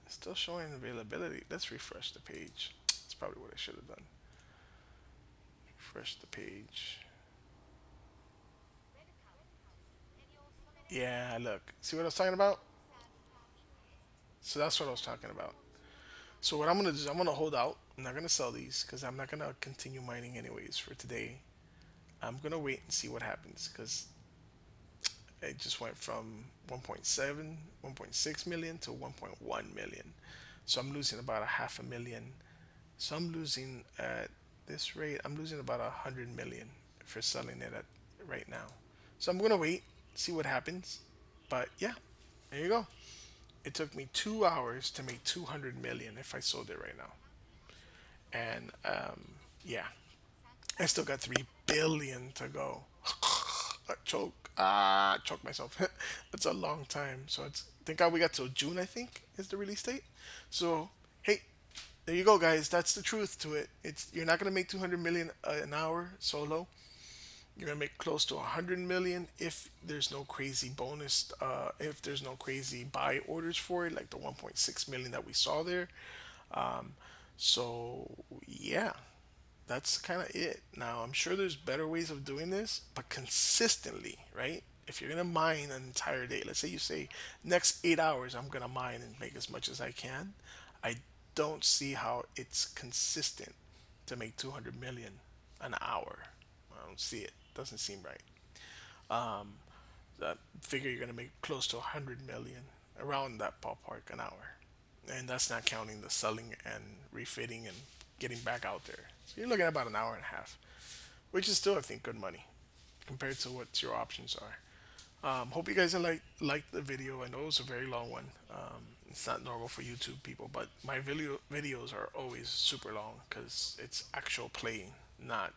It's still showing availability. Let's refresh the page. That's probably what I should have done. Refresh the page. Yeah, look. See what I was talking about? So that's what I was talking about. So what I'm gonna do is I'm gonna hold out. I'm not gonna sell these because I'm not gonna continue mining anyways for today. I'm gonna wait and see what happens because it just went from 1.7, 1.6 million to 1.1 million. So I'm losing about a half a million. So I'm losing at this rate. I'm losing about 100 million for selling it at right now. So I'm gonna wait, see what happens. But yeah, there you go. It took me 2 hours to make 200 million if I sold it right now. And yeah, I still got 3 billion to go. I choke myself. That's a long time. So it's thank God we got till June. I think is the release date. So hey, there you go, guys. That's the truth to it. It's you're not gonna make 200 million an hour solo. You're gonna make close to 100 million if there's no crazy bonus. If there's no crazy buy orders for it, like the 1.6 million that we saw there. So yeah, that's kind of it. Now, I'm sure there's better ways of doing this, but consistently, right? If you're gonna mine an entire day, let's say you say next 8 hours I'm gonna mine and make as much as I can, I don't see how it's consistent to make 200 million an hour. I don't see it. Doesn't seem right. That figure you're gonna make close to 100 million around that ballpark an hour, and that's not counting the selling and refitting and getting back out there. So you're looking at about an hour and a half, which is still, I think, good money compared to what your options are. Hope you guys liked the video. I know it was a very long one. It's not normal for YouTube people, but my videos are always super long because it's actual playing, not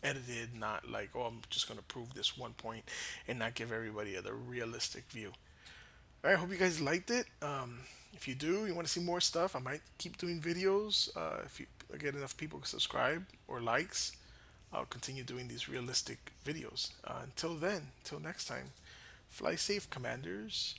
edited, not like oh I'm just gonna prove this one point and not give everybody the realistic view. All right, hope you guys liked it. If you do, you want to see more stuff, I might keep doing videos. If you get enough people to subscribe or likes, I'll continue doing these realistic videos. Until then, until next time, fly safe, commanders.